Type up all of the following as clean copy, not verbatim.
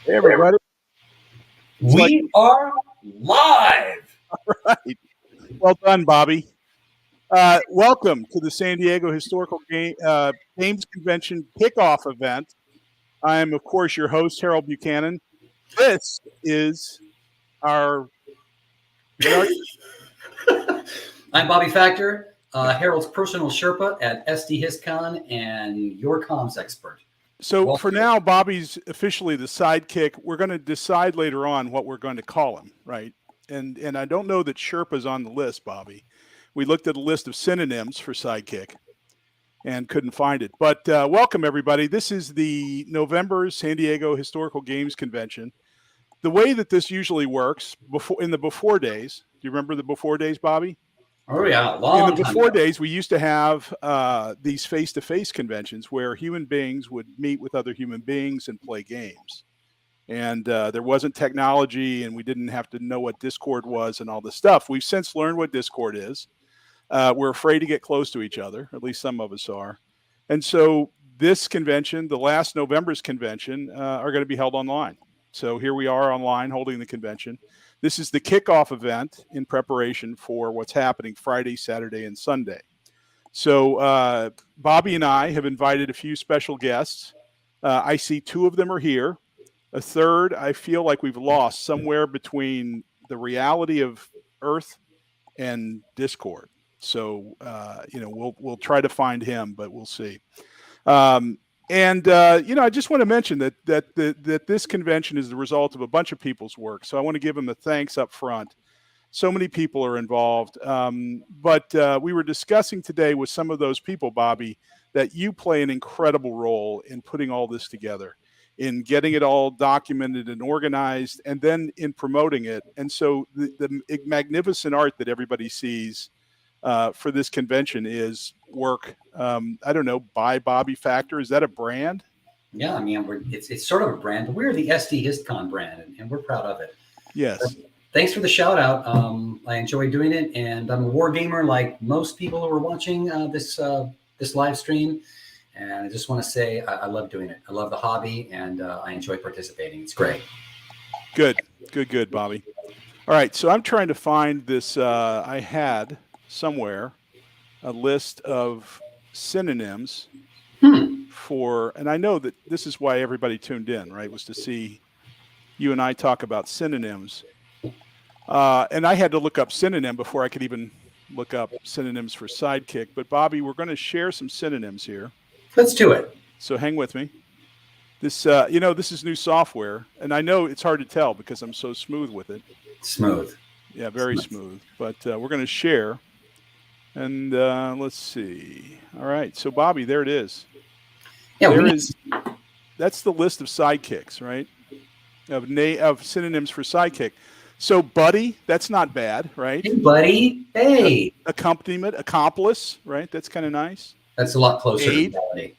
Hey, everybody. We are live. Right. Well done, Bobby. Welcome to the San Diego Historical Games Convention kickoff event. I am, of course, your host, Harold Buchanan. This is our. I'm Bobby Factor, Harold's personal Sherpa at SD Hist Con and your comms expert. So for now, Bobby's officially the sidekick. We're going to decide later on what we're going to call him, right? And I don't know that Sherpa's on the list, Bobby. We looked at a list of synonyms for sidekick and couldn't find it. But welcome, everybody. This is the November San Diego Historical Games Convention. The way that this usually works in the before days, do you remember the before days, Bobby? Oh, yeah. In the before days, we used to have these face-to-face conventions where human beings would meet with other human beings and play games. And there wasn't technology, and we didn't have to know what Discord was and all this stuff. We've since learned what Discord is. We're afraid to get close to each other, at least some of us are. And so this convention, the last November's convention, are going to be held online. So here we are online holding the convention. This is the kickoff event in preparation for what's happening Friday, Saturday, and Sunday. So Bobby and I have invited a few special guests. I see two of them are here. A third, I feel like we've lost somewhere between the reality of Earth and Discord. So, we'll try to find him, but we'll see. I just want to mention that this convention is the result of a bunch of people's work. So I want to give them a thanks up front. So many people are involved. But we were discussing today with some of those people, Bobby, that you play an incredible role in putting all this together, in getting it all documented and organized, and then in promoting it. And so the magnificent art that everybody sees for this convention is work. I don't know, by Bobby Factor. Is that a brand? Yeah, I mean, it's sort of a brand, but we're the SD Hist Con brand, and we're proud of it. Yes. So, thanks for the shout out. I enjoy doing it, and I'm a war gamer like most people who are watching this live stream. And I just want to say I love doing it. I love the hobby, and I enjoy participating. It's great. Good, Bobby. All right, so I'm trying to find this. I had somewhere a list of synonyms for, and I know that this is why everybody tuned in, right, was to see you and I talk about synonyms. And I had to look up synonym before I could even look up synonyms for sidekick. But Bobby, we're going to share some synonyms here. Let's do it. So hang with me. This, this is new software, and I know it's hard to tell because I'm so smooth with it. Smooth. Yeah, very smooth. But we're going to share. And let's see. All right. So, Bobby, there it is. Yeah, that's the list of sidekicks, right? Of synonyms for sidekick. So, buddy, that's not bad, right? Hey, buddy. Hey. Accompaniment, accomplice, right? That's kind of nice. That's a lot closer aid. to reality.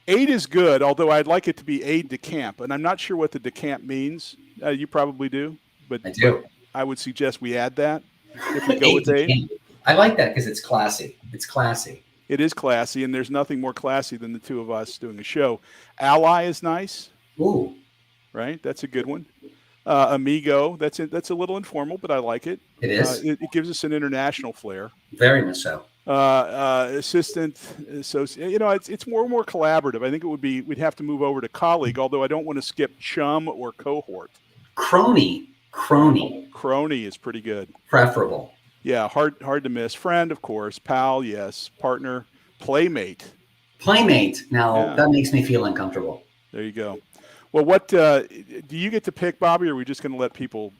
Aid is good, although I'd like it to be aide de camp. And I'm not sure what the de camp means. You probably do. But I do. But I would suggest we add that if we go with aid. I like that because it's classy. It's classy. It is classy, and there's nothing more classy than the two of us doing a show. Ally is nice. Ooh. Right? That's a good one. Amigo, that's a little informal, but I like it. It is. It gives us an international flair. Very much so. Assistant, associate, it's more collaborative. I think we'd have to move over to colleague, although I don't want to skip chum or cohort. Crony is pretty good. Preferable. Yeah, hard to miss. Friend, of course. Pal, yes. Partner. Playmate. Now, that makes me feel uncomfortable. There you go. Well, what do you get to pick, Bobby, or are we just going to let people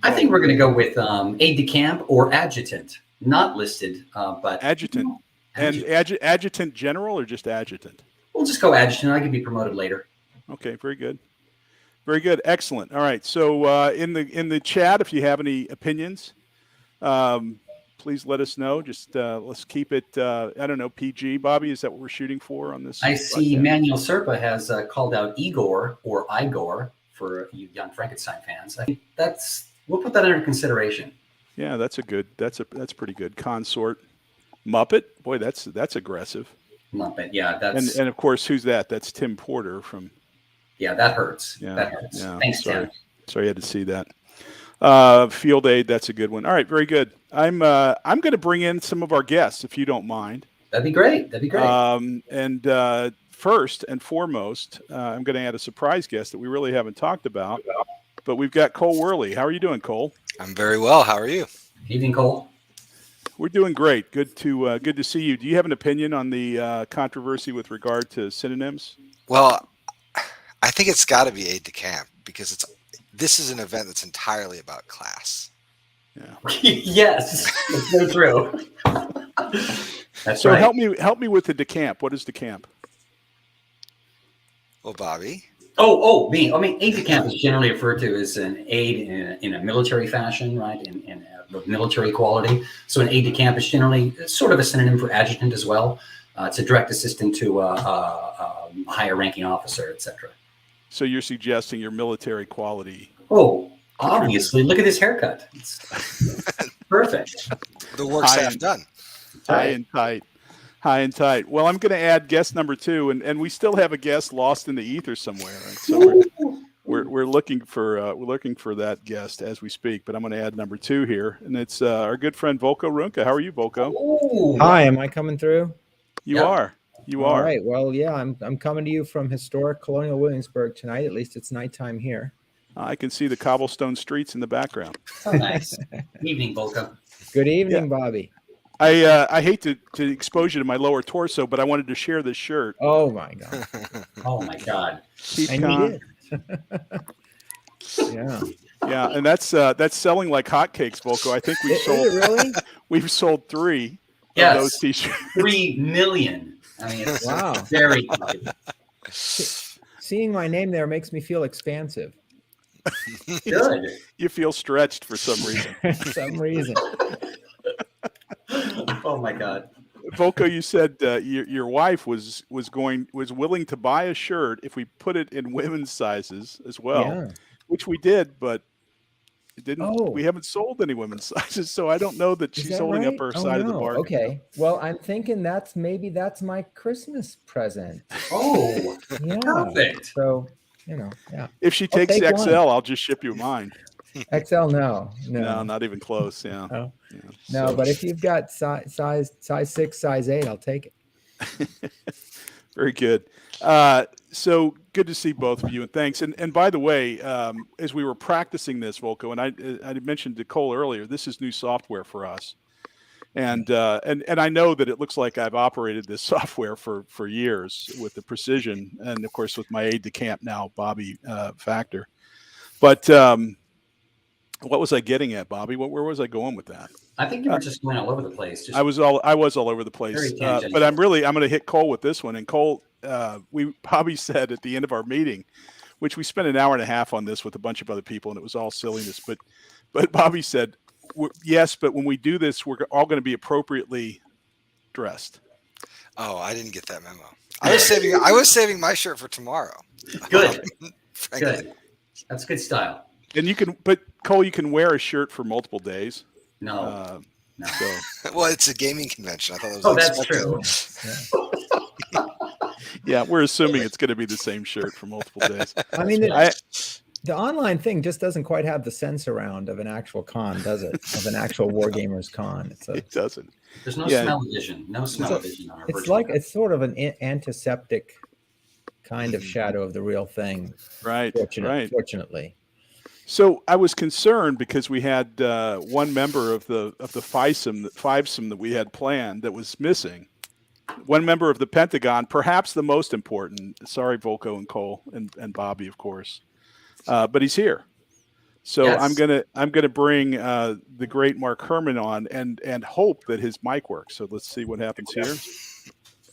I think we're going to go with aide de camp or adjutant. Not listed, but... Adjutant. And adjutant general or just adjutant? We'll just go adjutant. I can be promoted later. Okay, very good. Very good. Excellent. All right. So in the chat, if you have any opinions, please let us know. Just let's keep it, I don't know, PG. Bobby, is that what we're shooting for on this? I see Manuel Serpa has called out Igor or Igor for you young Frankenstein fans. I think we'll put that under consideration. Yeah, that's pretty good. Consort. Muppet. Boy, that's aggressive. Muppet, yeah. That's and of course, who's that? That's Tim Porter from Yeah, that hurts. Yeah, That hurts. yeah. Thanks, Sorry. Tim. Sorry you had to see that. Field aid, that's a good one. All right, very good. I'm going to bring in some of our guests, if you don't mind. That'd be great. That'd be great. First and foremost, I'm going to add a surprise guest that we really haven't talked about. But we've got Cole Worley. How are you doing, Cole? I'm very well. How are you? Evening, Cole. We're doing great. Good to see you. Do you have an opinion on the controversy with regard to synonyms? Well, I think it's got to be aide de camp because this is an event that's entirely about class. Yeah. Yes, that's so true. That's so right. help me with the decamp. What is decamp? Well, Bobby. Me. I mean, aide de camp is generally referred to as an aide in a military fashion, right? In a military quality. So an aide de camp is generally sort of a synonym for adjutant as well. It's a direct assistant to a higher ranking officer, etc. So you're suggesting your military quality? Oh, obviously. Look at this haircut. It's perfect. The work's half done. High and tight. Well, I'm going to add guest number 2, and we still have a guest lost in the ether somewhere. Right? So we're looking for that guest as we speak. But I'm going to add number 2 here, and it's our good friend Volko Runka. How are you, Volko? Ooh. Hi, am I coming through? You are. All right. Well, yeah, I'm coming to you from historic Colonial Williamsburg tonight. At least it's nighttime here. I can see the cobblestone streets in the background. Oh, nice. Evening, Volko. Good evening, Bobby. I hate to expose you to my lower torso, but I wanted to share this shirt. Oh my god! Oh my god! And you did. Yeah, and that's selling like hotcakes, Volko. I think we've sold 3 of those T-shirts. 3 million. I mean, it's wow, very good. Seeing my name there makes me feel expansive. Good. You feel stretched for some reason. For some reason. Oh my god. Volko, you said your wife was willing to buy a shirt if we put it in women's sizes as well, which we did, but it didn't. Oh. We haven't sold any women's sizes, so I don't know that she's holding up her side of the bargain. Okay, well, I'm thinking that's my Christmas present. Oh, yeah, perfect. So if she takes XL, I'll just ship you mine. XL, no, not even close. Yeah. Oh. Yeah. No, but if you've got size 6, size 8, I'll take it. Very good. So good to see both of you, and thanks. And by the way, as we were practicing this, Volko, and I mentioned to Cole earlier, this is new software for us, and I know that it looks like I've operated this software for years with the precision, and of course with my aide de camp now, Bobby Factor, but. What was I getting at, Bobby? Where was I going with that? I think you were just going all over the place. I was all over the place. But I'm going to hit Cole with this one. And Cole, Bobby said at the end of our meeting, which we spent an hour and a half on this with a bunch of other people, and it was all silliness. But Bobby said, yes, but when we do this, we're all going to be appropriately dressed. Oh, I didn't get that memo. I was saving my shirt for tomorrow. Good. Good. That's good style. And but Cole, you can wear a shirt for multiple days. No. No. So. Well, it's a gaming convention. I thought it was. That's true. Yeah, we're assuming it's going to be the same shirt for multiple days. I mean, the online thing just doesn't quite have the sense around of an actual con, does it? Of an actual Wargamers con. It doesn't. There's no smell-o-vision. No smell-o-vision on our it's sort of an antiseptic kind of shadow of the real thing. Right. Fortunately. So I was concerned because we had one member of the fivesome that we had planned that was missing. One member of the Pentagon, perhaps the most important. Sorry, Volko and Cole and Bobby, of course, but he's here. So yes. I'm gonna bring the great Mark Herman on and hope that his mic works. So let's see what happens here.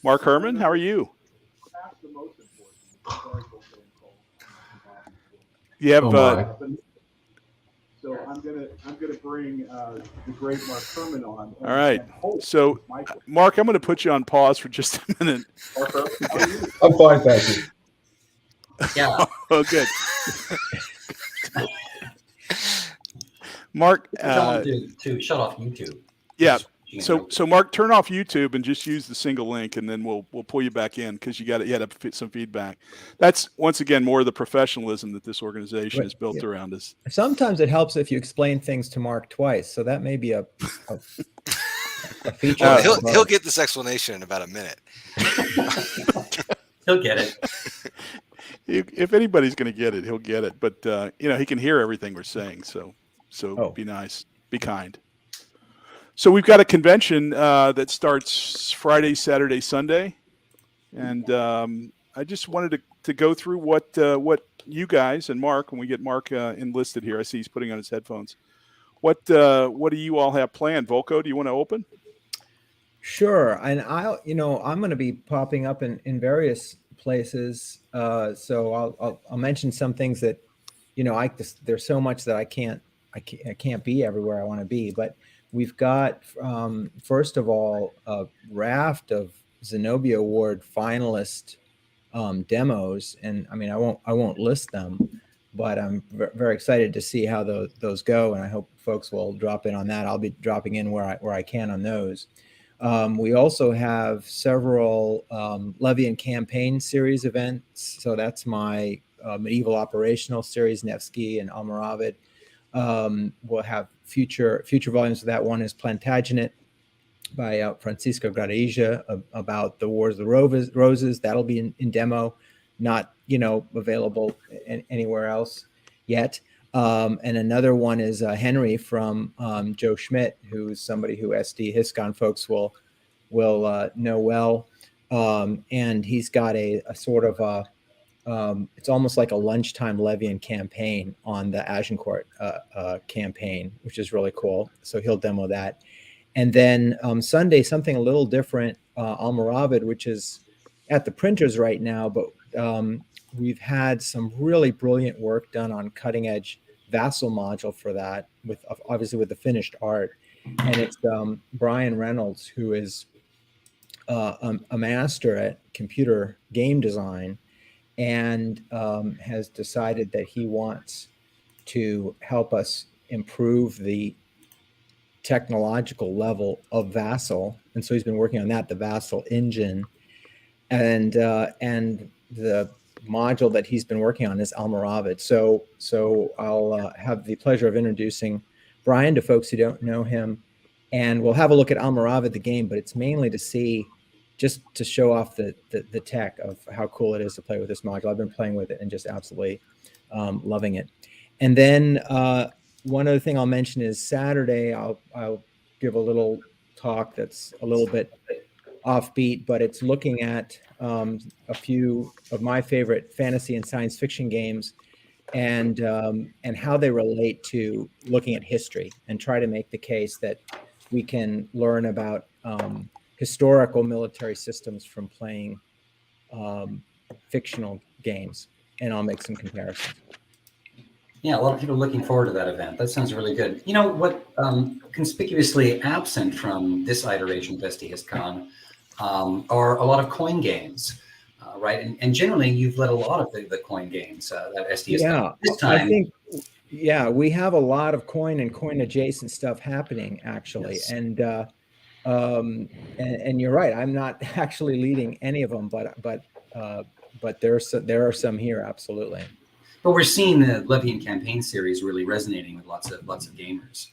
Mark Herman, how are you? Perhaps the most important. You have. So I'm gonna bring the great Mark Herman on. All right. So Mark, I'm gonna put you on pause for just a minute. I'm fine, thank you. Yeah. Oh, good. Mark, to shut off YouTube. Yeah. So Mark, turn off YouTube and just use the single link, and then we'll pull you back in because you had some feedback. That's once again more of the professionalism that this organization is built around us. Sometimes it helps if you explain things to Mark twice, so that may be a feature. He'll get this explanation in about a minute. He'll get it. If anybody's going to get it, he'll get it. But he can hear everything we're saying. So Be nice, be kind. So we've got a convention that starts Friday, Saturday, Sunday, and I just wanted to go through what you guys and Mark, when we get Mark enlisted here, I see he's putting on his headphones. What do you all have planned? Volko, do you want to open? Sure, and I'm going to be popping up in various places, so I'll mention some things that there's so much that I can't be everywhere I want to be, but we've got first of all a raft of Zenobia Award finalist demos, and I mean I won't list them, but I'm very excited to see how those go, and I hope folks will drop in on that. I'll be dropping in where I can on those. We also have several Levian campaign series events. So that's my medieval operational series, Nevsky and Almoravid. We'll have future volumes of that. One is Plantagenet by Francisco Gradija about the Wars of the Roses. That'll be in demo, not available anywhere else yet. And another one is Henry from Joe Schmidt, who's somebody who SD Hist Con folks will know well. And he's got a sort of it's almost like a lunchtime Levian campaign on the Agincourt campaign, which is really cool. So he'll demo that. And then Sunday, something a little different, Almoravid, which is at the printers right now, but we've had some really brilliant work done on cutting edge Vassal module for that, obviously with the finished art. And it's Brian Reynolds, who is a master at computer game design, and has decided that he wants to help us improve the technological level of Vassal. And so he's been working on that, the Vassal engine, and the module that he's been working on is Almoravid. So I'll have the pleasure of introducing Brian to folks who don't know him, and we'll have a look at Almoravid, the game, but it's mainly just to show off the tech of how cool it is to play with this module. I've been playing with it and just absolutely loving it. And then one other thing I'll mention is Saturday, I'll give a little talk that's a little bit offbeat, but it's looking at a few of my favorite fantasy and science fiction games, and how they relate to looking at history, and try to make the case that we can learn about historical military systems from playing fictional games. And I'll make some comparisons. Yeah, a lot of people are looking forward to that event. That sounds really good. You know what, conspicuously absent from this iteration of SD Hist Con are a lot of coin games, right? And generally, you've led a lot of the coin games that SD Hist Con. This time, I think, we have a lot of coin and coin adjacent stuff happening, actually. Yes. And you're right. I'm not actually leading any of them, but there are some here, absolutely. But we're seeing the Levian campaign series really resonating with lots of gamers.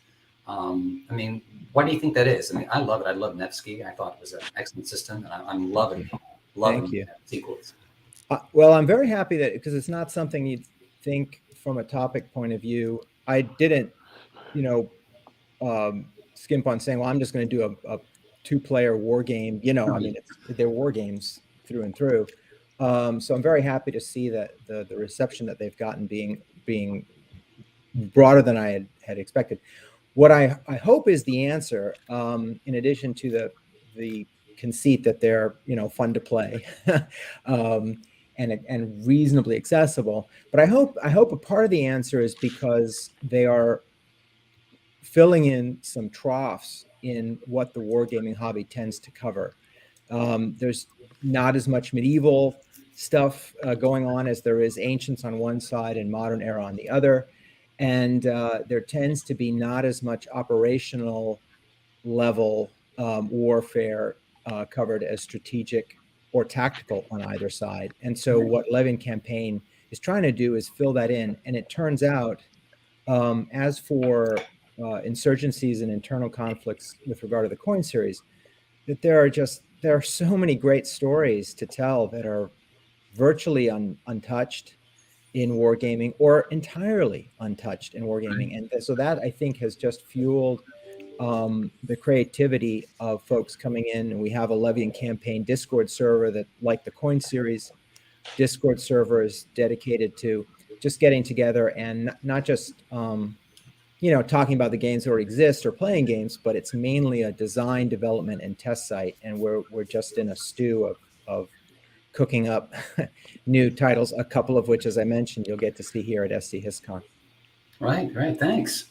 I mean, why do you think that is? I mean, I love it. I love Nevsky. I thought it was an excellent system, and I'm loving sequels. Well, I'm very happy that, because it's not something you'd think from a topic point of view. I didn't, skimp on saying, well, I'm just going to do a 2-player war game. I mean, they're war games through and through. So I'm very happy to see that the reception that they've gotten being broader than I had expected. What I hope is the answer, in addition to the conceit that they're fun to play and reasonably accessible. But I hope a part of the answer is because they are filling in some troughs in what the wargaming hobby tends to cover. There's not as much medieval stuff going on as there is ancients on one side and modern era on the other. And there tends to be not as much operational level warfare covered as strategic or tactical on either side. And so what Levin campaign is trying to do is fill that in. And it turns out, as for insurgencies and internal conflicts with regard to the coin series, that there are so many great stories to tell that are virtually untouched in wargaming, or entirely untouched in wargaming. And so that, I think, has just fueled the creativity of folks coming in. And we have a Levian campaign Discord server that, like the coin series, Discord server is dedicated to just getting together and not just talking about the games that already exist or playing games, but it's mainly a design, development, and test site. And we're just in a stew of cooking up new titles, a couple of which, as I mentioned, you'll get to see here at SD Hist Con. Right. Thanks.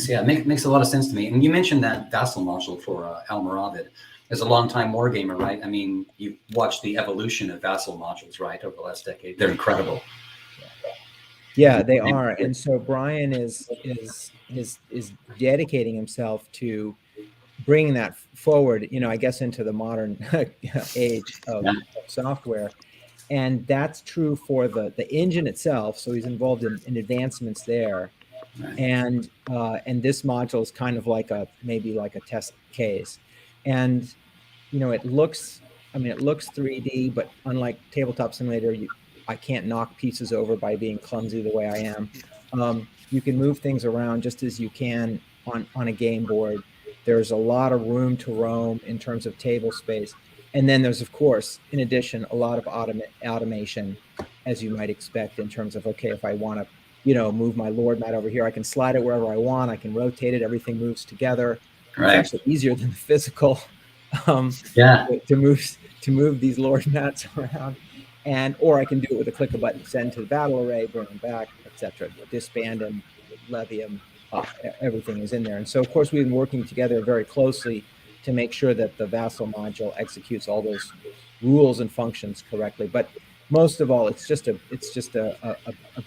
Yeah, makes a lot of sense to me. And you mentioned that Vassal module for Almoravid. As a longtime wargamer, right? I mean, you've watched the evolution of Vassal modules, right, over the last decade. They're incredible. Yeah, they are. And so Brian is dedicating himself to bringing that forward, I guess, into the modern age of software. And that's true for the engine itself. So he's involved in advancements there. Right. And this module is kind of maybe like a test case. And, it looks 3D, but unlike Tabletop Simulator, I can't knock pieces over by being clumsy the way I am. You can move things around just as you can on a game board. There's a lot of room to roam in terms of table space. And then there's, of course, in addition, a lot of automation, as you might expect, in terms of, okay, if I want to, move my Lord mat over here, I can slide it wherever I want. I can rotate it. Everything moves together. Right. It's actually easier than the physical to move these Lord mats around. Or I can do it with a click of a button, send to the battle array, bring them back, etc. Disband them, levy them, everything is in there. And so, of course, we've been working together very closely to make sure that the Vassal module executes all those rules and functions correctly. But most of all, it's just a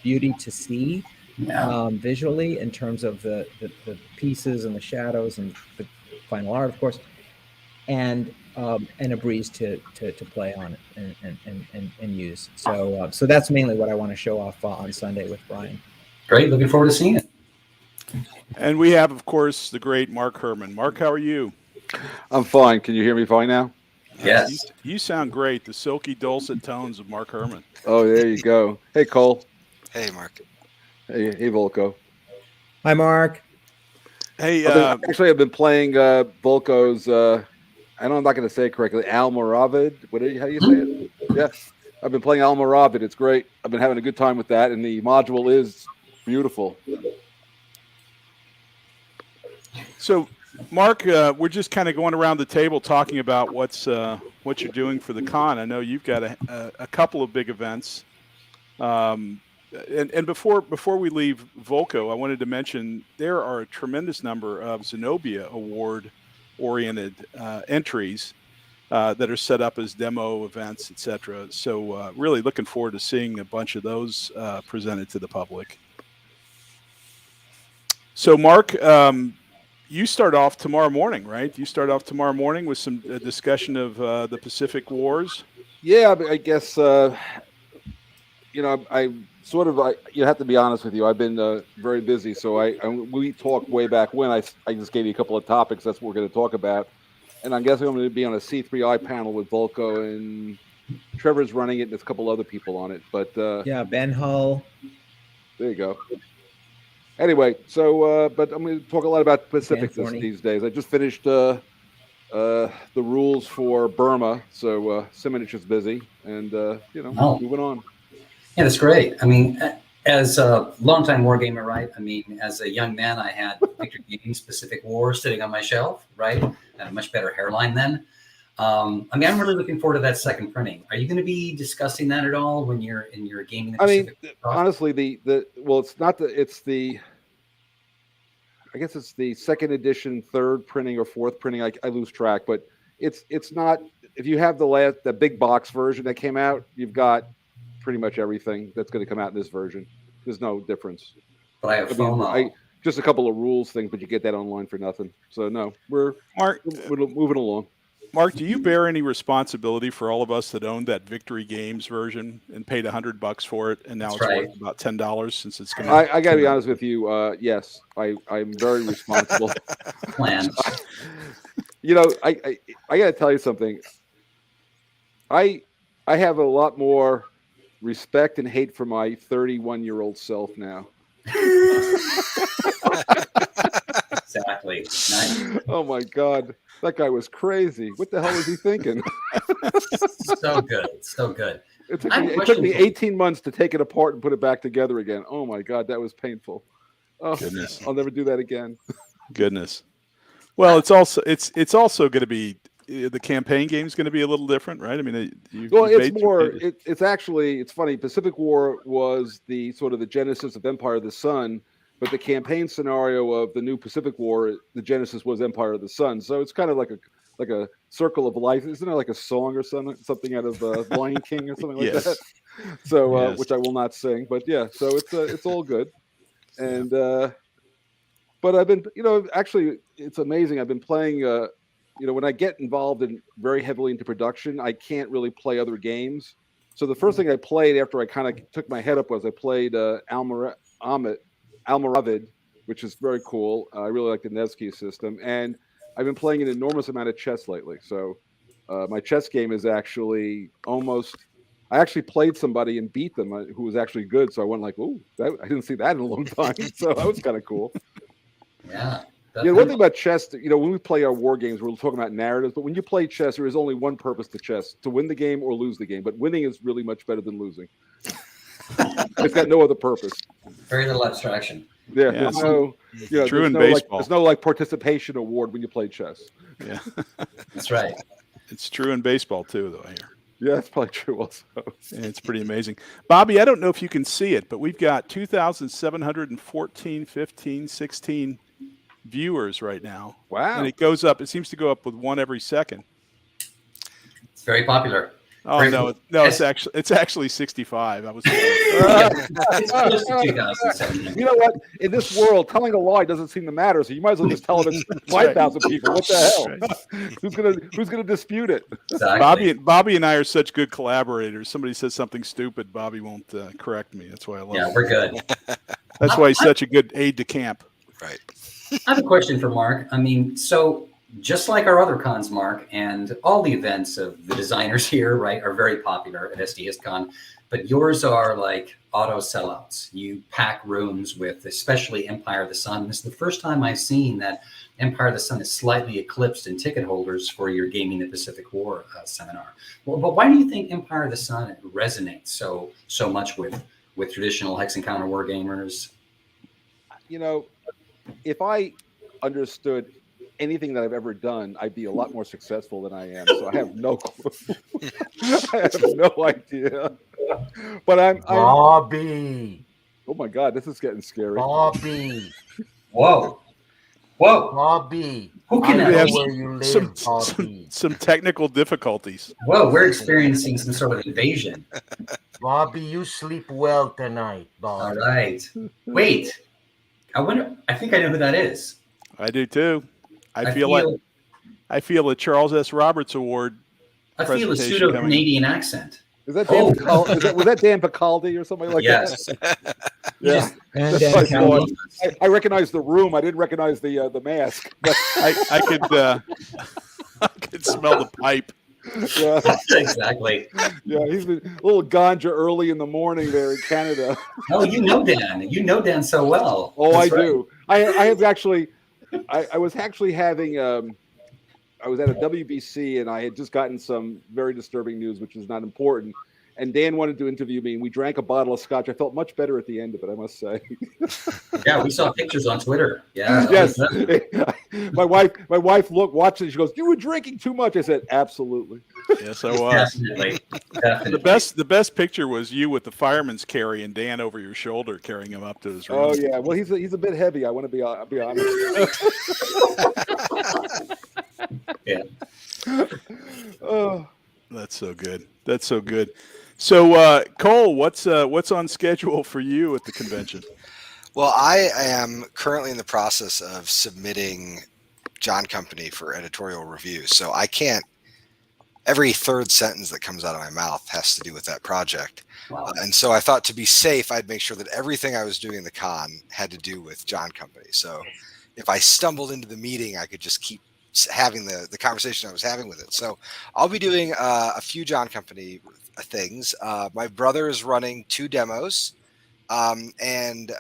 beauty to see visually, in terms of the pieces and the shadows and the final art, of course, and a breeze to play on and use. So that's mainly what I want to show off on Sunday with Brian. Great, looking forward to seeing it. And we have, of course, the great Mark Herman. Mark, how are you? I'm fine. Can you hear me fine now? Yes. You sound great. The silky, dulcet tones of Mark Herman. Oh, there you go. Hey, Cole. Hey, Mark. Hey, Volko. Hi, Mark. Hey, I've been playing Volko's. I'm not going to say it correctly. Almoravid. How do you say it? Yeah, I've been playing Almoravid. It's great. I've been having a good time with that, and the module is beautiful. So, Mark, we're just kind of going around the table talking about what you're doing for the con. I know you've got a couple of big events. And before we leave Volko, I wanted to mention there are a tremendous number of Zenobia Award-oriented entries that are set up as demo events, etc. So really looking forward to seeing a bunch of those presented to the public. So, Mark, you start off tomorrow morning, right? You start off tomorrow morning with some discussion of the Pacific Wars. Yeah, I guess you have to be honest with you. I've been very busy, so we talked way back when. I just gave you a couple of topics. That's what we're going to talk about, and I guess I'm going to be on a C3I panel with Volko, and Trevor's running it, and there's a couple other people on it. But Ben Hull. There you go. Anyway, so but I'm going to talk a lot about Pacific these days. I just finished the rules for Burma, so Simonich is busy, and moving on. Yeah, that's great. I mean, as a longtime wargamer, right? I mean, as a young man, I had Victor Gaming's Pacific War sitting on my shelf, right? I had a much better hairline then. I'm really looking forward to that second printing. Are you going to be discussing that at all when you're in your gaming? The Pacific honestly, I guess it's the second edition, third printing or fourth printing. I lose track, but it's not. If you have the big box version that came out, you've got pretty much everything that's going to come out in this version. There's no difference. But I have FOMO. just a couple of rules things, but you get that online for nothing. So no, we're moving along. Mark, do you bear any responsibility for all of us that owned that Victory Games version and paid $100 for it, and now That's it's right. worth about $10 since it's going? I got to be honest with you. Yes, I'm very responsible. Plan. You know, I got to tell you something. I have a lot more respect and hate for my 31-year-old self now. Exactly. Nice. Oh my God, that guy was crazy. What the hell was he thinking? So good. So good. It I have a took question me for you. 18 months to take it apart and put it back together again. Oh my God, that was painful. Oh, Goodness. I'll never do that again. Goodness. Well, it's also going to be the campaign game is going to be a little different, right? I mean, Well, it's more. It's actually it's funny. Pacific War was the sort of the genesis of Empire of the Sun, but the campaign scenario of the new Pacific War, the genesis was Empire of the Sun. So it's kind of like a circle of life. Isn't there like a song or something out of Lion King or something like Yes. that? So Yes. which I will not sing, but yeah. So it's all good, and but I've been actually it's amazing. I've been playing. When I get involved in very heavily into production, I can't really play other games. So the first thing I played after I kind of took my head up was I played Almoravid, which is very cool. I really like the Nevsky system, and I've been playing an enormous amount of chess lately. So my chess game is actually almost. I actually played somebody and beat them who was actually good. So I went like, "Ooh, I didn't see that in a long time." So that was kind of cool. Yeah. One thing about chess, when we play our war games, we're talking about narratives, but when you play chess, there is only one purpose to chess: to win the game or lose the game. But winning is really much better than losing. It's got no other purpose. Very little abstraction. Yeah, Yeah. there's no, True there's in no baseball. there's no participation award when you play chess. Yeah. That's right. It's true in baseball too, though. I hear. Yeah, that's probably true also. And it's pretty amazing. Bobby, I don't know if you can see it, but we've got 2,714, 15, 16 viewers right now. Wow. And it goes up. It seems to go up with one every second. It's very popular. Oh, Very no, cool. no, Yes. it's actually 65. I was It's close to 2017. You know what? In this world, telling a lie doesn't seem to matter. So you might as well just tell them it's 5,000 people. What the hell? Who's gonna dispute it? Exactly. Bobby and I are such good collaborators. Somebody says something stupid, Bobby won't correct me. That's why I love Yeah, him. we're good. That's why he's such a good aide to camp. Right. I have a question for Mark. I mean, so just like our other cons, Mark, and all the events of the designers here, right, are very popular at SD Hist Con, but yours are like auto sellouts. You pack rooms with especially Empire of the Sun. This is the first time I've seen that Empire of the Sun is slightly eclipsed in ticket holders for your Gaming the Pacific War seminar. Well, but why do you think Empire of the Sun resonates so much with traditional Hex Encounter war gamers? If I understood anything that I've ever done, I'd be a lot more successful than I am. So I have no clue. I have no idea. But I'm Bobby. oh my God, this is getting scary. Bobby. Whoa. Bobby. Who can I know have where you live, Bobby. some technical difficulties. Whoa, we're experiencing some sort of invasion. Bobby, you sleep well tonight, All Bobby. right. Wait. I think I know who that is. I do too. I feel a Charles S. Roberts Award. I feel a presentation pseudo Canadian accent. Is that Dan Picaldi? Was that Dan Picaldi or something like Yes. that? Yeah. And That's Dan my thought. Kelly. I recognized the room. I didn't recognize the mask. But I could smell the pipe. yeah, Exactly. yeah, he's a little ganja early in the morning there in Canada. Oh, you know Dan. You know Dan so well. Oh, That's I right. do. I have actually. I was actually having. I was at a WBC and I had just gotten some very disturbing news, which is not important. And Dan wanted to interview me, and we drank a bottle of scotch. I felt much better at the end of it, I must say. Yeah, we saw pictures on Twitter. Yeah. Yes, my wife watched it. She goes, "You were drinking too much." I said, "Absolutely." Yes, I was. Definitely. The best picture was you with the fireman's carry and Dan over your shoulder carrying him up to his room. Oh yeah, well he's a bit heavy. I want to be honest. Yeah. Oh. That's so good. That's so good. So Cole, what's on schedule for you at the convention? Well, I am currently in the process of submitting John Company for editorial review, so I can't. Every third sentence that comes out of my mouth has to do with that project. Wow. And so I thought, to be safe, I'd make sure that everything I was doing in the con had to do with John Company. So if I stumbled into the meeting, I could just keep having the conversation I was having with it. So I'll be doing a few John Company things. My brother is running 2 demos. And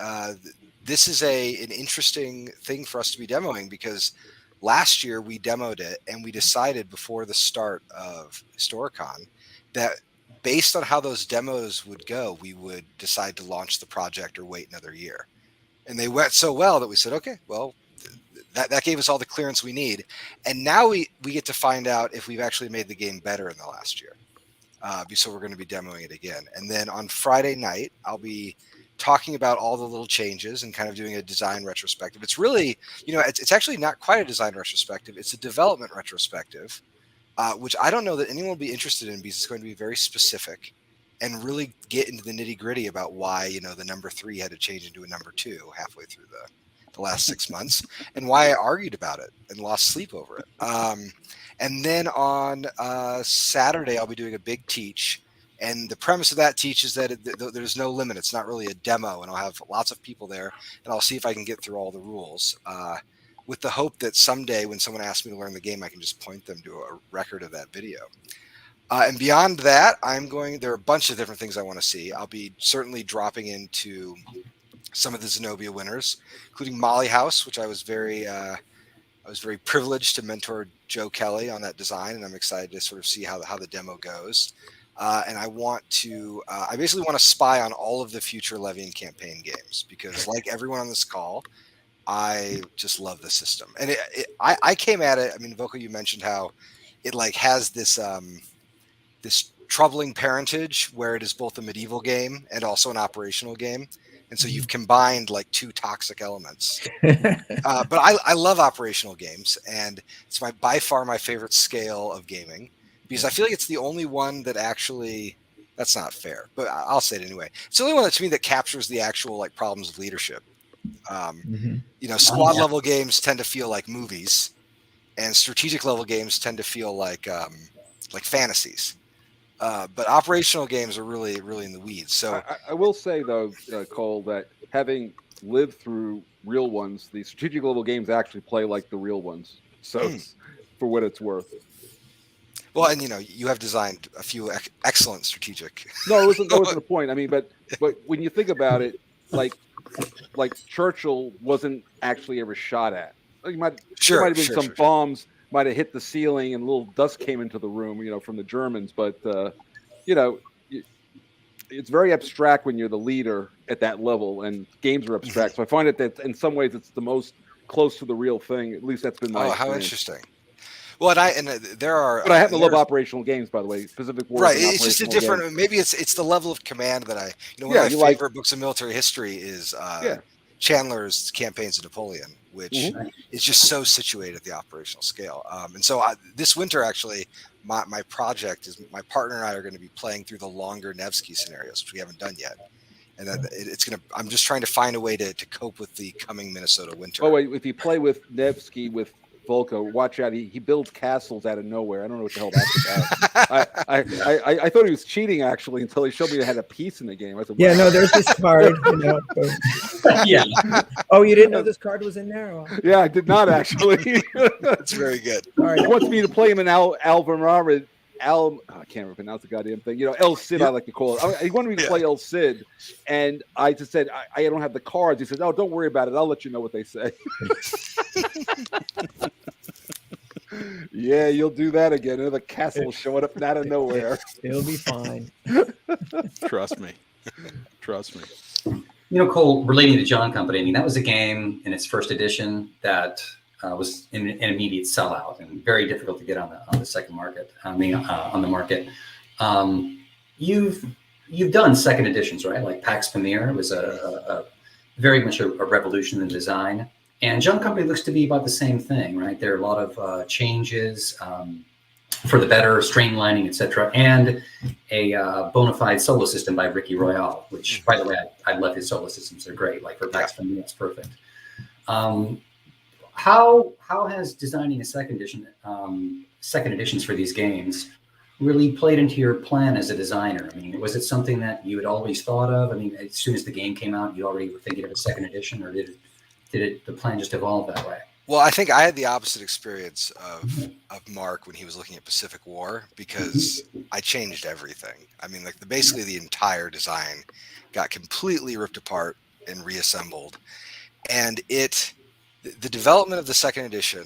this is an interesting thing for us to be demoing, because last year we demoed it and we decided before the start of Historicon that based on how those demos would go, we would decide to launch the project or wait another year. And they went so well that we said, okay, well, that gave us all the clearance we need. And now we get to find out if we've actually made the game better in the last year. So we're going to be demoing it again. And then on Friday night, I'll be talking about all the little changes and kind of doing a design retrospective. It's really, it's actually not quite a design retrospective. It's a development retrospective, which I don't know that anyone will be interested in, because it's going to be very specific and really get into the nitty gritty about why, the number 3 had to change into a number 2 halfway through the last 6 months, and why I argued about it and lost sleep over it. And then on Saturday, I'll be doing a big teach. And the premise of that teach is that there's no limit. It's not really a demo, and I'll have lots of people there, and I'll see if I can get through all the rules, with the hope that someday when someone asks me to learn the game, I can just point them to a record of that video. And beyond that, there are a bunch of different things I want to see. I'll be certainly dropping into some of the Zenobia winners, including Molly House, which I was very privileged to mentor Joe Kelly on that design, and I'm excited to sort of see how the demo goes. And I basically want to spy on all of the future Levian campaign games, because like everyone on this call, I just love the system. And I came at it. I mean, Volko, you mentioned how it has this troubling parentage where it is both a medieval game and also an operational game. And so you've combined 2 toxic elements. But I love operational games, and it's by far my favorite scale of gaming, because I feel like it's the only one that actually, that's not fair, but I'll say it anyway. It's the only one that, to me, that captures the actual problems of leadership. Squad level games tend to feel like movies, and strategic level games tend to feel like fantasies. But operational games are really, really in the weeds. So I will say, though, Cole, that having lived through real ones, the strategic level games actually play like the real ones. So for what it's worth. Well, and you have designed a few excellent strategic. No, it wasn't the point. I mean, but when you think about it, like Churchill wasn't actually ever shot at. There might have been some bombs might have hit the ceiling and a little dust came into the room, from the Germans. But it's very abstract when you're the leader at that level, and games are abstract. So I find that in some ways it's the most close to the real thing. At least that's been my experience. How interesting. Well, there are. But I happen to love operational games, by the way. Pacific War. Right, it's just a different. Game. Maybe it's the level of command that one of my favorite books of military history is Chandler's Campaigns of Napoleon, which is just so situated at the operational scale. And so this winter, actually, my project is my partner and I are going to be playing through the longer Nevsky scenarios, which we haven't done yet. And then I'm just trying to find a way to cope with the coming Minnesota winter. Oh wait, if you play with Nevsky with Volko, watch out. He builds castles out of nowhere. I don't know what the hell that's about. I thought he was cheating, actually, until he showed me it had a piece in the game. I said, yeah, no, there's this card. Yeah. Oh, you didn't know this card was in there? Well, yeah, I did not, actually. That's very good. all right. He wants me to play him in Alvamarad. I can't even pronounce the goddamn thing. El Cid, I like to call it. He wanted me to play El Cid, and I just said, I don't have the cards. He said, oh, don't worry about it. I'll let you know what they say. Yeah, you'll do that again. Another castle showing up out of nowhere. It'll be fine. Trust me. Cole, relating to John Company, I mean, that was a game in its first edition that was an immediate sellout and very difficult to get on the second market. On the market. You've done second editions, right? Like Pax Pamir was a very much a revolution in design, and John Company looks to be about the same thing, right? There are a lot of changes. for the better, streamlining, etc., and a bona fide solo system by Ricky Royale, which, by the way, I love his solo systems. They're great. Like for Pax Family, it's perfect. How has designing a second editions for these games really played into your plan as a designer? I mean, was it something that you had always thought of? I mean, as soon as the game came out, you already were thinking of a second edition, or did the plan just evolve that way? Well, I think I had the opposite experience of Mark when he was looking at Pacific War, because I changed everything. I mean, like basically the entire design got completely ripped apart and reassembled, and the development of the second edition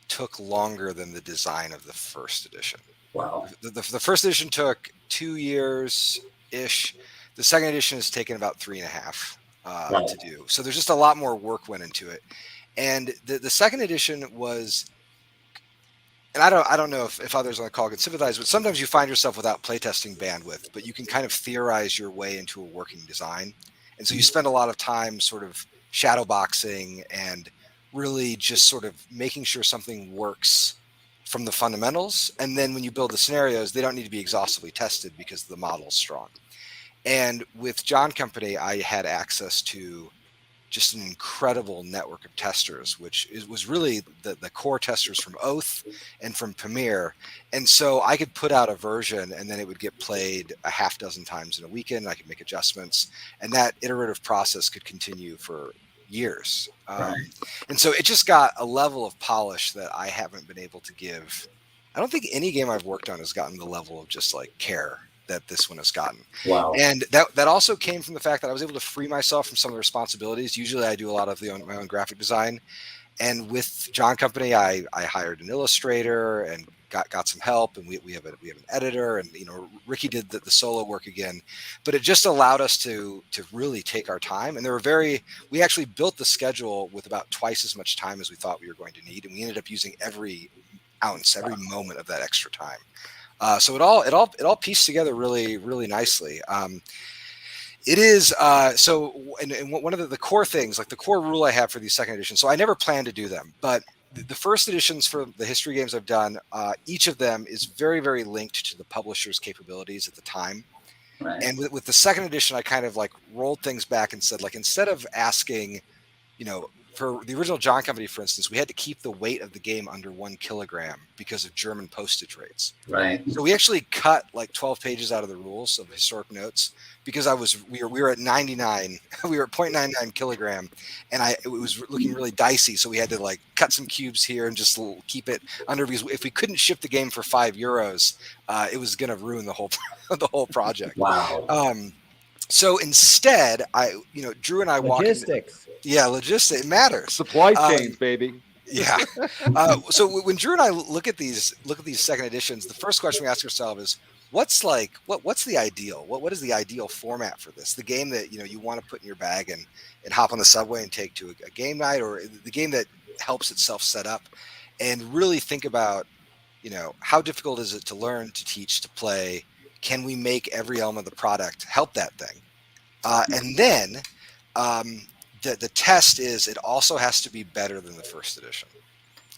took longer than the design of the first edition. Wow. The first edition took 2 years ish. The second edition has taken about 3.5 to do. So there's just a lot more work went into it. And the second edition was, and I don't know if others on the call can sympathize, but sometimes you find yourself without playtesting bandwidth, but you can kind of theorize your way into a working design. And so you spend a lot of time sort of shadowboxing and really just sort of making sure something works from the fundamentals. And then when you build the scenarios, they don't need to be exhaustively tested because the model's strong. And with John Company, I had access to just an incredible network of testers, which was really the core testers from Oath and from Premiere. And so I could put out a version and then it would get played a half dozen times in a weekend. I could make adjustments, and that iterative process could continue for years. And so it just got a level of polish that I haven't been able to give. I don't think any game I've worked on has gotten the level of just like care that this one has gotten. Wow. And that also came from the fact that I was able to free myself from some of the responsibilities. Usually I do a lot of my own graphic design. And with John Company, I hired an illustrator and got some help, and we have an editor, and Ricky did the solo work again. But it just allowed us to really take our time. And we actually built the schedule with about twice as much time as we thought we were going to need, and we ended up using every ounce, every moment of that extra time. So it all pieced together really, really nicely. It is so, and one of the core things, like the core rule I have for these second editions. So I never plan to do them, but the first editions for the history games I've done, each of them is very, very linked to the publisher's capabilities at the time. Right. And with the second edition, I kind of like rolled things back and said, like, instead of asking, for the original John Company, for instance, we had to keep the weight of the game under 1 kilogram because of German postage rates. Right. So we actually cut like 12 pages out of the rules of historic notes because we were at 99, we were at 0.99 kilogram, and it was looking really dicey. So we had to like cut some cubes here and just keep it under, because if we couldn't ship the game for €5, it was going to ruin the whole project. Wow. So instead, Drew and I Logistics. Logistics. It matters. Supply chains, baby. Yeah. So when Drew and I look at these second editions, the first question we ask ourselves is, what's the ideal? What is the ideal format for this? The game that you want to put in your bag and hop on the subway and take to a game night, or the game that helps itself set up, and really think about how difficult is it to learn, to teach, to play. Can we make every element of the product help that thing? And then the test is it also has to be better than the first edition.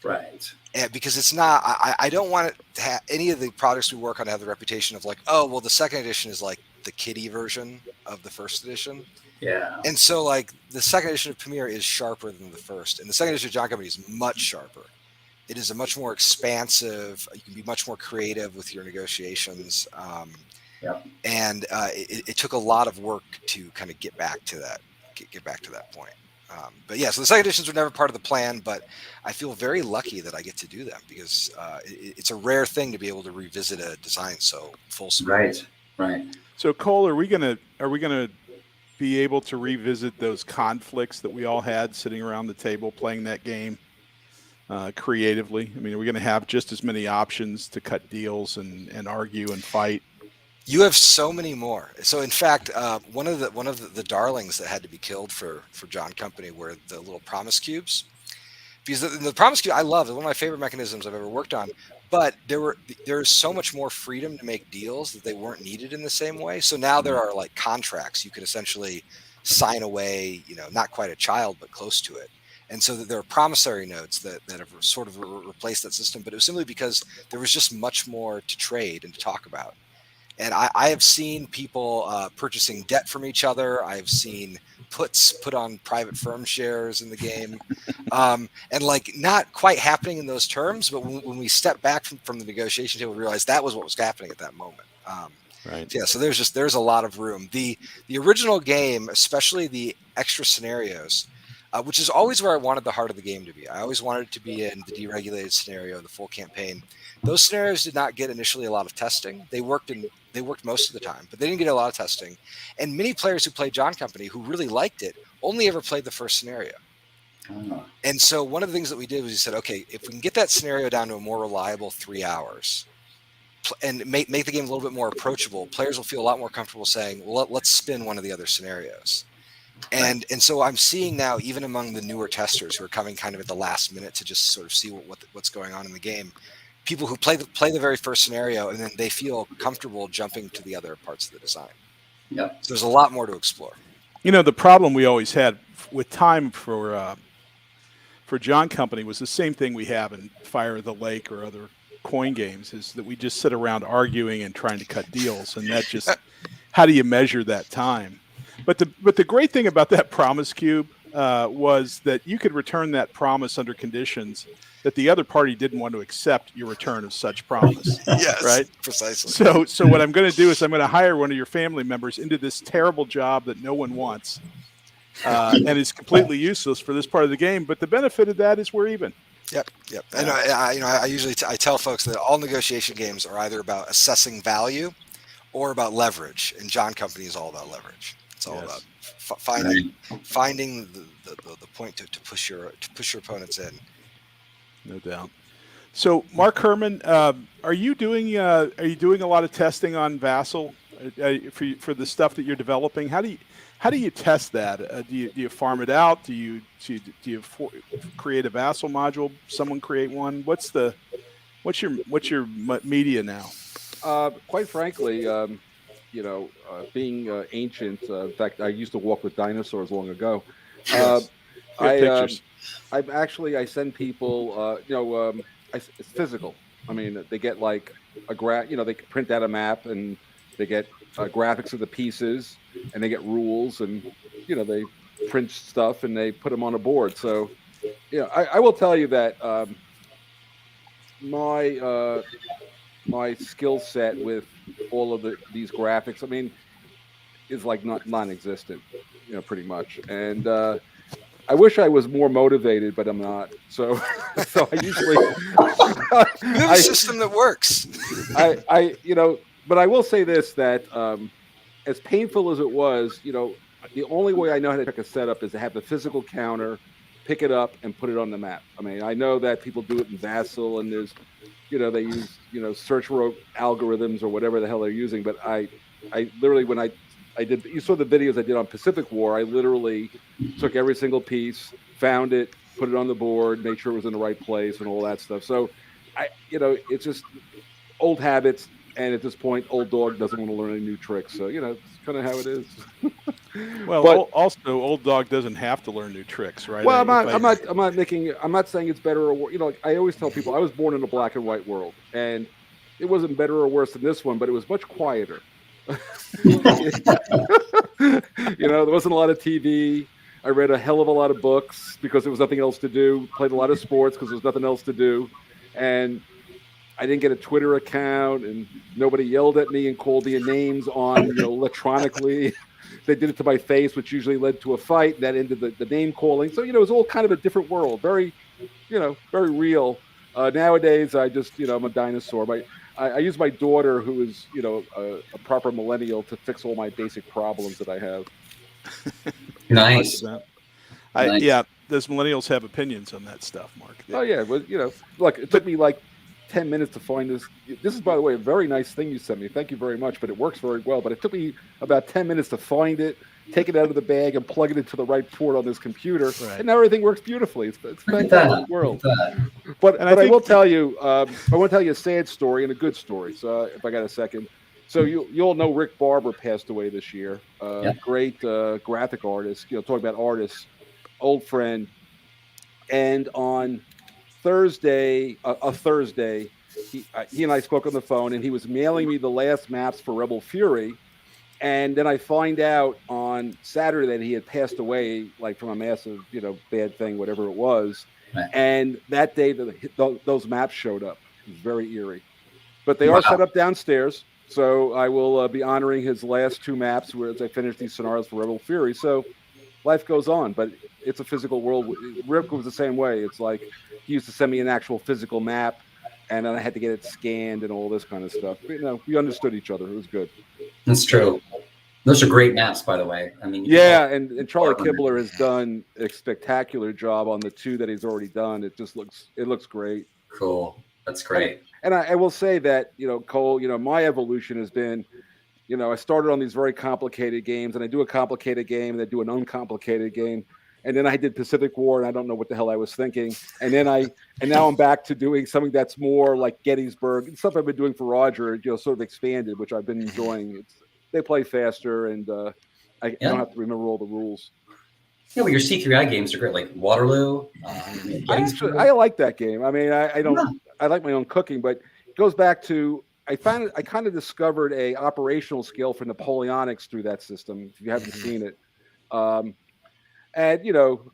Right. And because it's not, I don't want it to have any of the products we work on to have the reputation of like, oh, well, the second edition is like the kiddie version of the first edition. Yeah. And so like the second edition of Premiere is sharper than the first, and the second edition of John Company is much sharper. It is a much more expansive. You can be much more creative with your negotiations. And it took a lot of work to kind of get back to that point. But yeah, so the second editions were never part of the plan, but I feel very lucky that I get to do them because it's a rare thing to be able to revisit a design so fulsome. Right. So Cole, are we gonna be able to revisit those conflicts that we all had sitting around the table playing that game creatively? I mean, are we going to have just as many options to cut deals and argue and fight? You have so many more. So in fact, one of the darlings that had to be killed for John Company were the little promise cubes, because the promise cube I love. It's one of my favorite mechanisms I've ever worked on. But there's so much more freedom to make deals that they weren't needed in the same way. So now there are like contracts you could essentially sign away. Not quite a child, but close to it. And so that there are promissory notes that have sort of replaced that system, but it was simply because there was just much more to trade and to talk about. And I have seen people purchasing debt from each other. I've seen puts put on private firm shares in the game, and like not quite happening in those terms. But when we step back from the negotiation table, we realized that was what was happening at that moment. Right. Yeah. So there's a lot of room. The original game, especially the extra scenarios, which is always where I wanted the heart of the game to be. I always wanted it to be in the deregulated scenario, the full campaign. Those scenarios did not get initially a lot of testing. They worked most of the time, but they didn't get a lot of testing. And many players who played John Company who really liked it only ever played the first scenario. And so one of the things that we did was we said, okay, if we can get that scenario down to a more reliable 3 hours and make the game a little bit more approachable, players will feel a lot more comfortable saying, well, let's spin one of the other scenarios. And so I'm seeing now, even among the newer testers who are coming kind of at the last minute to just sort of see what's going on in the game, people who play the very first scenario and then they feel comfortable jumping to the other parts of the design. Yep. So there's a lot more to explore. You know, the problem we always had with time for John Company was the same thing we have in Fire of the Lake or other coin games, is that we just sit around arguing and trying to cut deals, and that just how do you measure that time? But the great thing about that promise cube was that you could return that promise under conditions that the other party didn't want to accept your return of such promise. Yes, right? Precisely. So what I'm going to do is I'm going to hire one of your family members into this terrible job that no one wants, and is completely useless for this part of the game. But the benefit of that is we're even. Yep. And I usually tell folks that all negotiation games are either about assessing value or about leverage, and John Company is all about leverage. It's all about finding the point to push your opponents in. No doubt. So, Mark Herman, are you doing a lot of testing on Vassal for the stuff that you're developing? How do you test that? Do you farm it out? Do you create a Vassal module? Someone create one? What's your media now? Quite frankly, being ancient. In fact, I used to walk with dinosaurs long ago. Pictures. I send people, it's physical. I mean, they get like a they print out a map and they get graphics of the pieces and they get rules and, they print stuff and they put them on a board. So, I will tell you that my skill set with all of these graphics, I mean, is like non-existent, pretty much. And, I wish I was more motivated, but I'm not. So I usually you have a system that works. But I will say this, that as painful as it was, the only way I know how to pick a setup is to have the physical counter, pick it up, and put it on the map. I mean, I know that people do it in Vassal, and there's, they use, search rope algorithms or whatever the hell they're using. But I literally, when I did, you saw the videos I did on Pacific War, I literally took every single piece, found it, put it on the board, made sure it was in the right place and all that stuff. So it's just old habits. And at this point, old dog doesn't want to learn any new tricks. So, it's kind of how it is. Well, but also old dog doesn't have to learn new tricks, right? Well, I'm not saying it's better or worse. I always tell people I was born in a black and white world, and it wasn't better or worse than this one, but it was much quieter. There wasn't a lot of TV. I read a hell of a lot of books because there was nothing else to do. Played a lot of sports because there was nothing else to do. And I didn't get a Twitter account, and nobody yelled at me and called me names on, electronically. They did it to my face, which usually led to a fight. That ended the name calling. So, it was all kind of a different world. Very, very real. Nowadays, I just, I'm a dinosaur. I use my daughter, who is, a proper millennial, to fix all my basic problems that I have. Nice. Nice. Yeah, those millennials have opinions on that stuff, Mark. Oh, yeah. Well, look, it took me like 10 minutes to find this. This is, by the way, a very nice thing you sent me. Thank you very much, but it works very well. But it took me about 10 minutes to find it, take it out of the bag, and plug it into the right port on this computer. Right. And now everything works beautifully. It's a fantastic world. But I will tell you, I want to tell you a sad story and a good story. So if I got a second. So you all know Rick Barber passed away this year. Great graphic artist. Talking about artists, old friend. And on Thursday, he and I spoke on the phone, and he was mailing me the last maps for Rebel Fury. And then I find out on Saturday that he had passed away, like from a massive, bad thing, whatever it was. Right. And that day, those maps showed up. It was very eerie. But they are set up downstairs. So I will be honoring his last 2 maps as I finish these scenarios for Rebel Fury. So life goes on, but it's a physical world. Ripko was the same way. It's like he used to send me an actual physical map, and then I had to get it scanned and all this kind of stuff. But, we understood each other. It was good. That's true. Those are great maps, by the way. I mean, yeah, and Charlie Kibler has done a spectacular job on the 2 that he's already done. It looks great. Cool. That's great. And I will say that, Cole, my evolution has been, I started on these very complicated games, and I do a complicated game, and I do an uncomplicated game. And then I did Pacific War, and I don't know what the hell I was thinking. And now I'm back to doing something that's more like Gettysburg, stuff I've been doing for Roger, sort of expanded, which I've been enjoying. They play faster, and I don't have to remember all the rules. Yeah, well, your C3I games are great, like Waterloo. I like that game. I mean, I don't. Yeah. I like my own cooking, but it goes back to I kind of discovered a operational skill for Napoleonics through that system. If you haven't seen it, and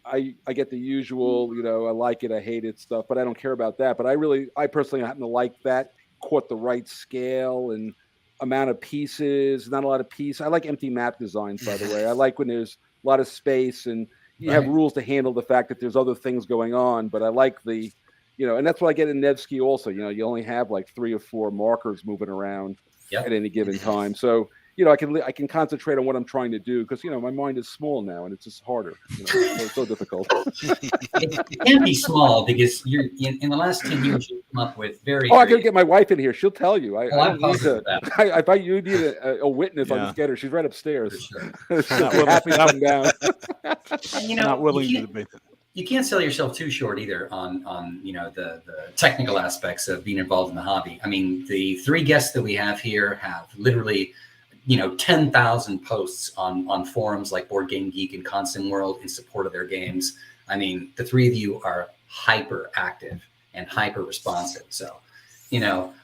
I get the usual, I like it, I hate it stuff, but I don't care about that. But I personally happen to like that. Caught the right scale and amount of pieces, not a lot of pieces. I like empty map designs, by the way. I like when there's a lot of space and you have rules to handle the fact that there's other things going on. But I like the, and that's what I get in Nevsky also. You only have like 3 or 4 markers moving around at any given time. So, I can concentrate on what I'm trying to do because, my mind is small now and it's just harder. It's so difficult. It can't be small because you're in the last 10 years you've come up with very. I can get my wife in here. She'll tell you. I don't need to. If you need a witness, I'll just get her. She's right upstairs. Sure. Happy to come down. Not willing to debate it. You can't sell yourself too short either on the technical aspects of being involved in the hobby. I mean, the 3 guests that we have here have literally 10,000 posts on forums like Board Game Geek and Constant World in support of their games. I mean, the 3 of you are hyper active and hyper responsive. So,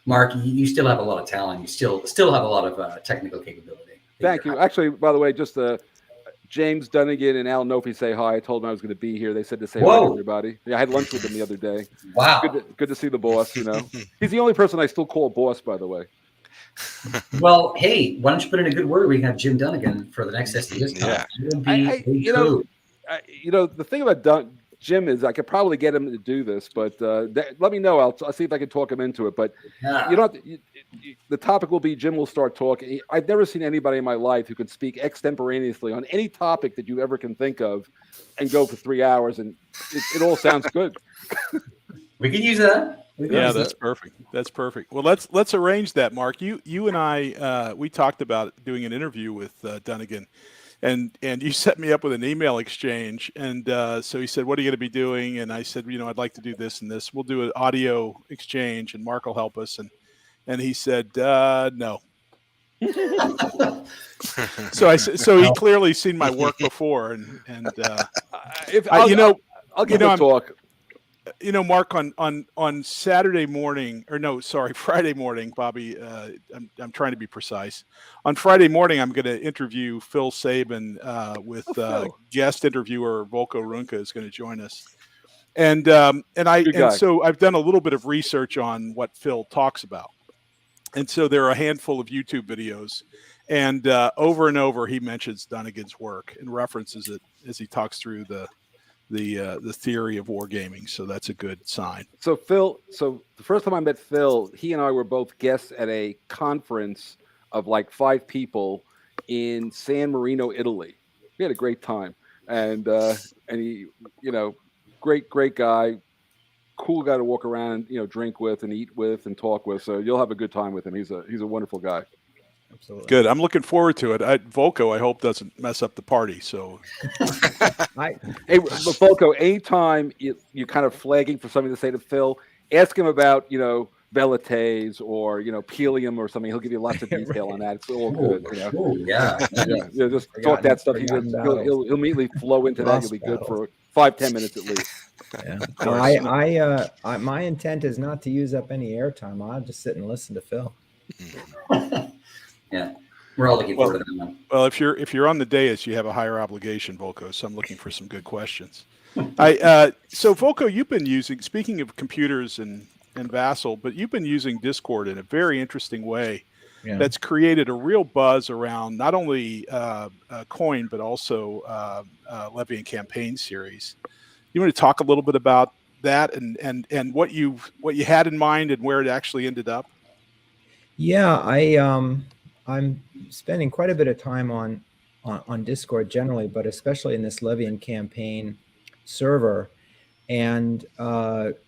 Mark, you still have a lot of talent. You still have a lot of technical capability. Thank you. Actually, by the way, just James Dunnigan and Al Nofi say hi. I told them I was going to be here. They said to say hi to everybody. Yeah, I had lunch with them the other day. Wow. Good to see the boss, He's the only person I still call boss, by the way. Well, hey, why don't you put in a good word? We can have Jim Dunnigan for the next SD Hist Con. Yeah. The thing about Jim is I could probably get him to do this, but let me know. I'll see if I can talk him into it. But the topic will be Jim will start talking. I've never seen anybody in my life who can speak extemporaneously on any topic that you ever can think of and go for 3 hours, and it all sounds good. We can use that. Yeah, that's perfect. That's perfect. Well, let's arrange that, Mark. You and I we talked about doing an interview with Dunnigan, and you set me up with an email exchange. And so he said, "What are you going to be doing?" And I said, "I'd like to do this and this. We'll do an audio exchange, and Mark will help us." And he said, "No." So he clearly seen my work before, and I'll give him a talk. Mark, on Saturday morning, Friday morning, Bobby, I'm trying to be precise. On Friday morning, I'm going to interview Phil Sabin with guest interviewer Volko Runka is going to join us. And so I've done a little bit of research on what Phil talks about. And so there are a handful of YouTube videos, and over and over he mentions Dunnigan's work and references it as he talks through the theory of wargaming. So that's a good sign. So the first time I met Phil, he and I were both guests at a conference of like 5 people in San Marino, Italy. We had a great time, and he, great guy, cool guy to walk around, drink with and eat with and talk with. So you'll have a good time with him. He's a wonderful guy. Absolutely. Good. I'm looking forward to it. Volko, I hope, doesn't mess up the party. So, hey, Volko, anytime you kind of flagging for something to say to Phil, ask him about, velites or, Pelium or something. He'll give you lots of detail on that. It's all good. Yeah. Just talk that stuff. He'll immediately flow into that. You'll be good for 5-10 minutes at least. Yeah. No, my intent is not to use up any airtime. I'll just sit and listen to Phil. Yeah, we're all looking forward to that one. Well, if you're on the dais, you have a higher obligation, Volko. So I'm looking for some good questions. So Volko, you've been using, speaking of computers and Vassal, but you've been using Discord in a very interesting way. Yeah. That's created a real buzz around not only Coin but also Levy and Campaign series. You want to talk a little bit about that and what you had in mind and where it actually ended up? Yeah, I'm spending quite a bit of time on Discord generally, but especially in this Levy and Campaign server. And the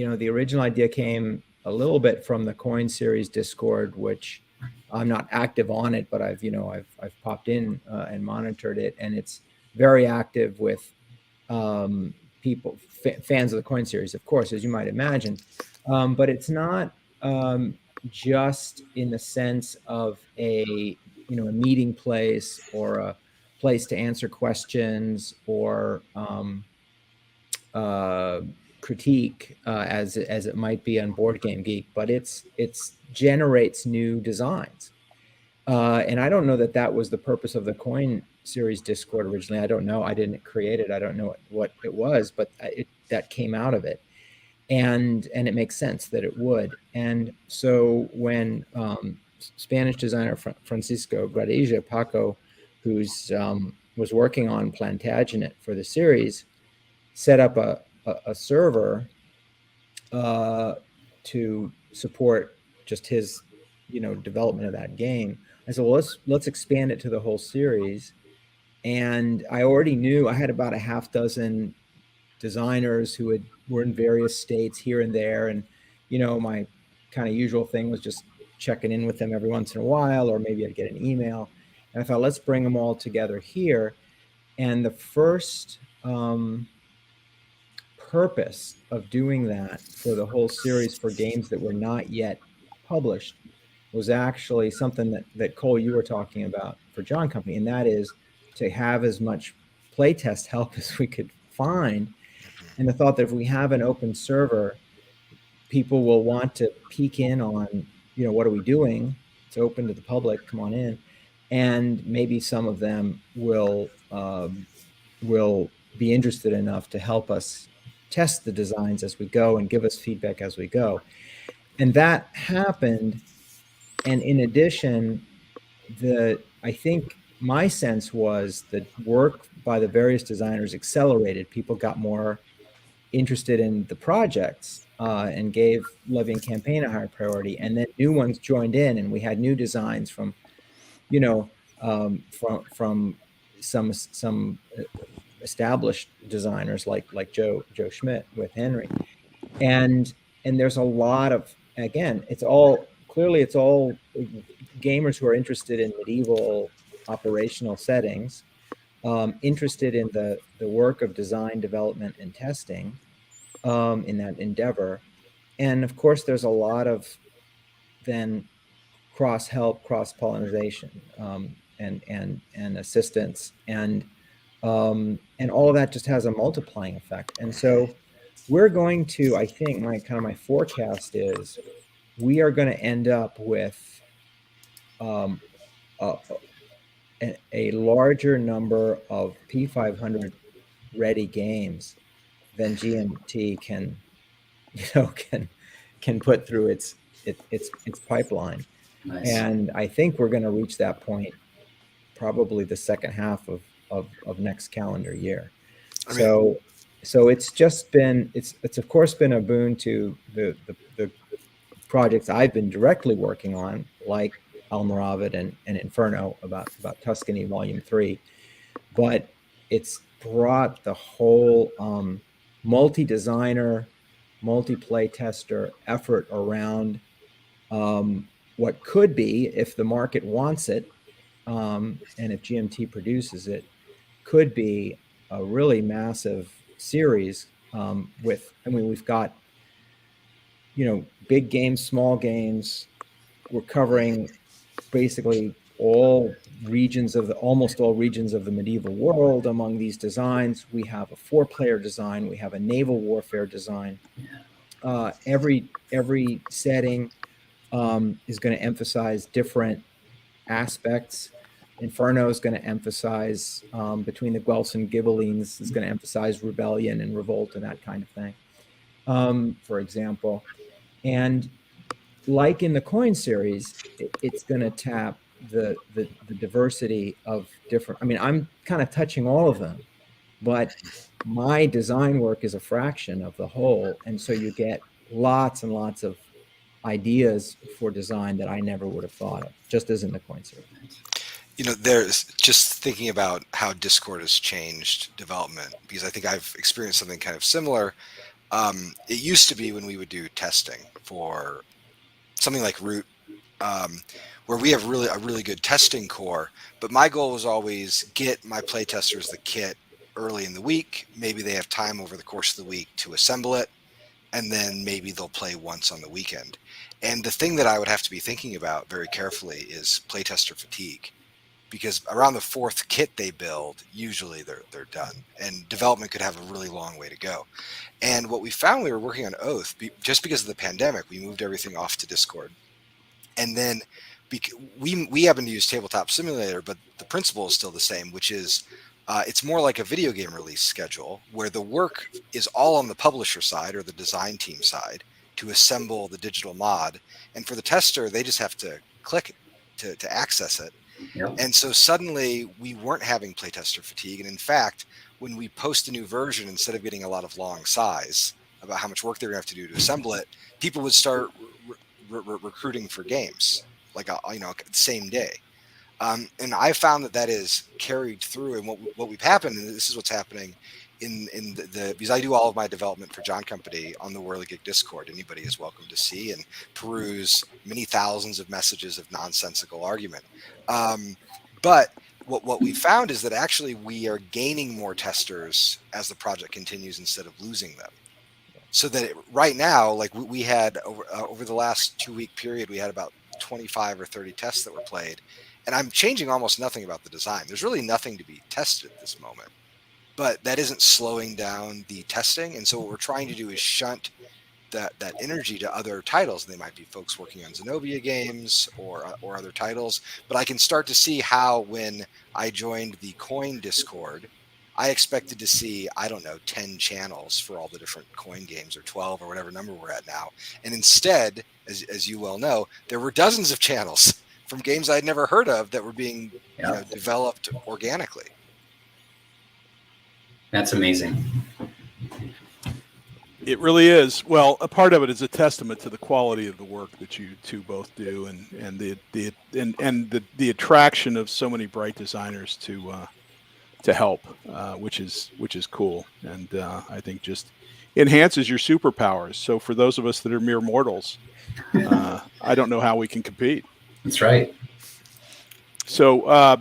original idea came a little bit from the Coin series Discord, which I'm not active on it, but I've popped in and monitored it, and it's very active with people, fans of the Coin series, of course, as you might imagine. But it's not just in the sense of a meeting place or a place to answer questions or critique as it might be on Board Game Geek, but it's generates new designs. And I don't know that was the purpose of the Coin series Discord originally. I don't know. I didn't create it. I don't know what it was, but that came out of it. And it makes sense that it would. And so when Spanish designer Francisco Gradeja Paco, who's was working on Plantagenet for the series, set up a server to support just his development of that game. I said, well, let's expand it to the whole series. And I already knew I had about a half dozen designers who were in various states here and there, and my kind of usual thing was just checking in with them every once in a while, or maybe I'd get an email. And I thought, let's bring them all together here. And the first purpose of doing that for the whole series for games that were not yet published was actually something that Cole, you were talking about for John Company, and that is to have as much playtest help as we could find. And the thought that if we have an open server, people will want to peek in on, what are we doing? It's open to the public, come on in. And maybe some of them will be interested enough to help us test the designs as we go and give us feedback as we go. And that happened. And in addition, I think my sense was that work by the various designers accelerated. People got more interested in the projects and gave Levy and Campaign a higher priority. And then new ones joined in, and we had new designs from some established designers like Joe Schmidt with Henry. And there's a lot of, again, it's all gamers who are interested in medieval operational settings, interested in the work of design, development, and testing in that endeavor. And of course, there's a lot of then cross-help, cross-pollination, and assistance, and all of that just has a multiplying effect. And so we're going to, I think my forecast is we are going to end up with a larger number of P500 ready games than GMT can put through its pipeline. Nice. And I think we're going to reach that point probably the second half of next calendar year. So it's just been, it's of course been a boon to the projects I've been directly working on, like Almoravid and Inferno about Tuscany Volume 3, but it's brought the whole multi-designer, multi-play tester effort around what could be, if the market wants it, and if GMT produces it, could be a really massive series we've got, big games, small games. We're covering basically almost all regions of the medieval world among these designs. We have a 4-player design. We have a naval warfare design. Every setting is going to emphasize different aspects. Inferno is going to emphasize between the Guelphs and Ghibellines is going to emphasize rebellion and revolt and that kind of thing, for example. And like in the coin series, it's going to tap the diversity of different. I mean, I'm kind of touching all of them, but my design work is a fraction of the whole, and so you get lots and lots of ideas for design that I never would have thought of, just as in the coin series. You know, there's just thinking about how Discord has changed development, because I think I've experienced something kind of similar. It used to be when we would do testing for something like Root, where we have a really good testing core, but my goal was always get my playtesters the kit early in the week. Maybe they have time over the course of the week to assemble it, and then maybe they'll play once on the weekend. And the thing that I would have to be thinking about very carefully is playtester fatigue, because around the 4th kit they build, usually they're done, and development could have a really long way to go. And what we found, we were working on Oath, just because of the pandemic, we moved everything off to Discord. And then we happen to use Tabletop Simulator, but the principle is still the same, which is it's more like a video game release schedule, where the work is all on the publisher side or the design team side to assemble the digital mod. And for the tester, they just have to click to access it. Yep. And so suddenly we weren't having playtester fatigue. And in fact, when we post a new version, instead of getting a lot of long sighs about how much work they're going to have to do to assemble it, people would start recruiting for games, like the same day. And I found that is carried through. And what we've happened, and this is what's happening in the because I do all of my development for John Company on the Whirligig Discord. Anybody is welcome to see and peruse many thousands of messages of nonsensical argument. But what we found is that actually we are gaining more testers as the project continues instead of losing them. So that right now, like we had over the last 2-week period, we had about 25 or 30 tests that were played. And I'm changing almost nothing about the design. There's really nothing to be tested at this moment. But that isn't slowing down the testing. And so what we're trying to do is shunt that energy to other titles. They might be folks working on Zenobia games or other titles. But I can start to see how when I joined the Coin Discord, I expected to see, 10 channels for all the different coin games, or 12 or whatever number we're at now. And instead, as you well know, there were dozens of channels from games I'd never heard of that were being developed organically. That's amazing. It really is. Well, a part of it is a testament to the quality of the work that you two both do, and the attraction of so many bright designers to help, which is cool, and I think just enhances your superpowers. So for those of us that are mere mortals, I don't know how we can compete. That's right. So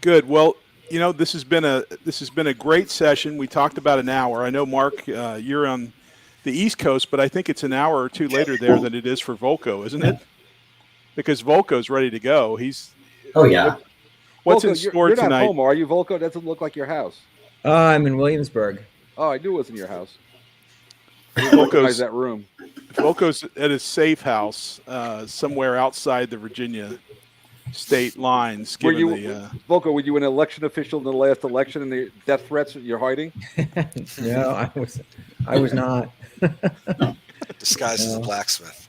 good. Well, this has been a great session. We talked about an hour. I know, Mark, you're on the East Coast, but I think it's an hour or two later there than it is for Volko, isn't it? Because Volko's ready to go. Oh yeah. What's Volko, in store you're tonight? not home, are you, Volko? That doesn't look like your house. I'm in Williamsburg. Oh, I knew it wasn't your house. I didn't recognize that room. Volko's at his safe house somewhere outside the Virginia state lines. Volko, were you an election official in the last election and the death threats that you're hiding? No, I was not. Disguised as a blacksmith.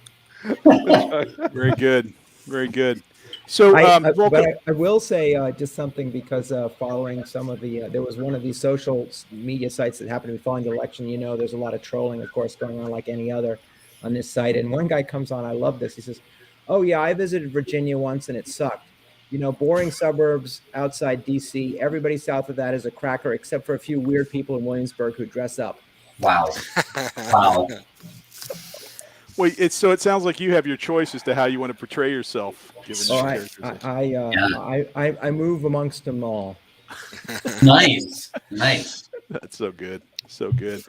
Very good. Very good. So, but I will say just something, because following some of the, there was one of these social media sites that happened to be following the election. There's a lot of trolling, of course, going on like any other on this site. And one guy comes on, I love this. He says, "Oh yeah, I visited Virginia once and it sucked. Boring suburbs outside DC. Everybody south of that is a cracker, except for a few weird people in Williamsburg who dress up." Wow. Wow. Well, it sounds like you have your choice as to how you want to portray yourself. Given I move amongst them all. Nice. That's so good. So good.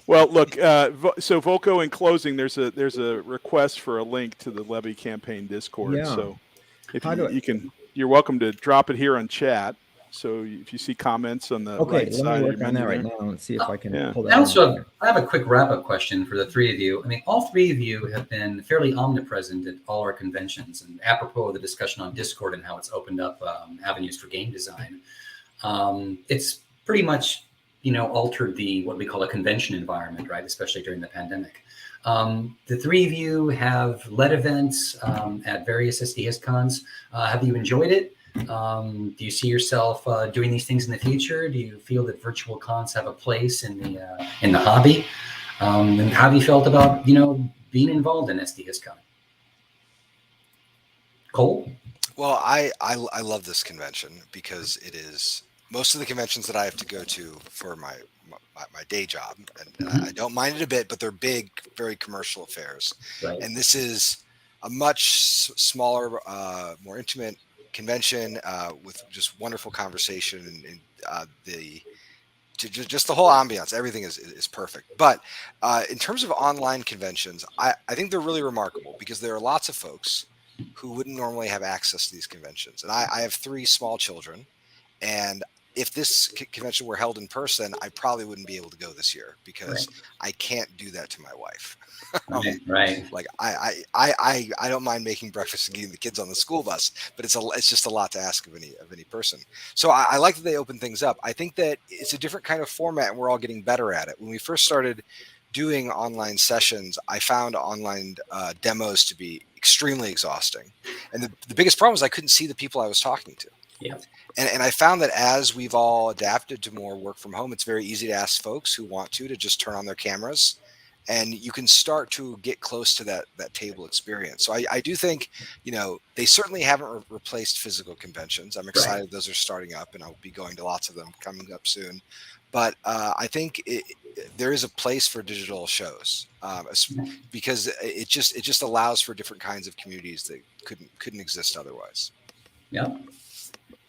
Well, look. So Volko, in closing, there's a request for a link to the Levy campaign Discord. Yeah. So If How do I- you can, you're welcome to drop it here on chat. So if you see comments on the Okay, right let side me of work your on that menu right there. now and see if I can Yeah. pull that. I also in. have, I have a quick wrap-up question for the three of you. I mean, all three of you have been fairly omnipresent at all our conventions, and apropos of the discussion on Discord and how it's opened up avenues for game design, it's pretty much, you know, altered the what we call a convention environment, right? Especially during the pandemic. The three of you have led events at various SD Hist Cons. Have you enjoyed it? Do you see yourself doing these things in the future? Do you feel that virtual cons have a place in the hobby? And how have you felt about, you know, being involved in SD Hist Con? Cole? Well, I love this convention because it is most of the conventions that I have to go to for my day job, and I don't mind it a bit, but they're big, very commercial affairs. Right. And this is a much smaller, more intimate convention with just wonderful conversation and just the whole ambiance. Everything is perfect. But in terms of online conventions, I think they're really remarkable because there are lots of folks who wouldn't normally have access to these conventions. And I have 3 small children, and if this convention were held in person, I probably wouldn't be able to go this year because I can't do that to my wife. Right. Like I don't mind making breakfast and getting the kids on the school bus, but it's just a lot to ask of any person. So I like that they open things up. I think that it's a different kind of format, and we're all getting better at it. When we first started doing online sessions, I found online demos to be extremely exhausting, and the biggest problem is I couldn't see the people I was talking to. Yeah. And I found that as we've all adapted to more work from home, it's very easy to ask folks who want to just turn on their cameras, and you can start to get close to that table experience. So I do think, you know, they certainly haven't replaced physical conventions. I'm excited those are starting up, and I'll be going to lots of them coming up soon. But I think there is a place for digital shows because it just allows for different kinds of communities that couldn't exist otherwise. Yeah.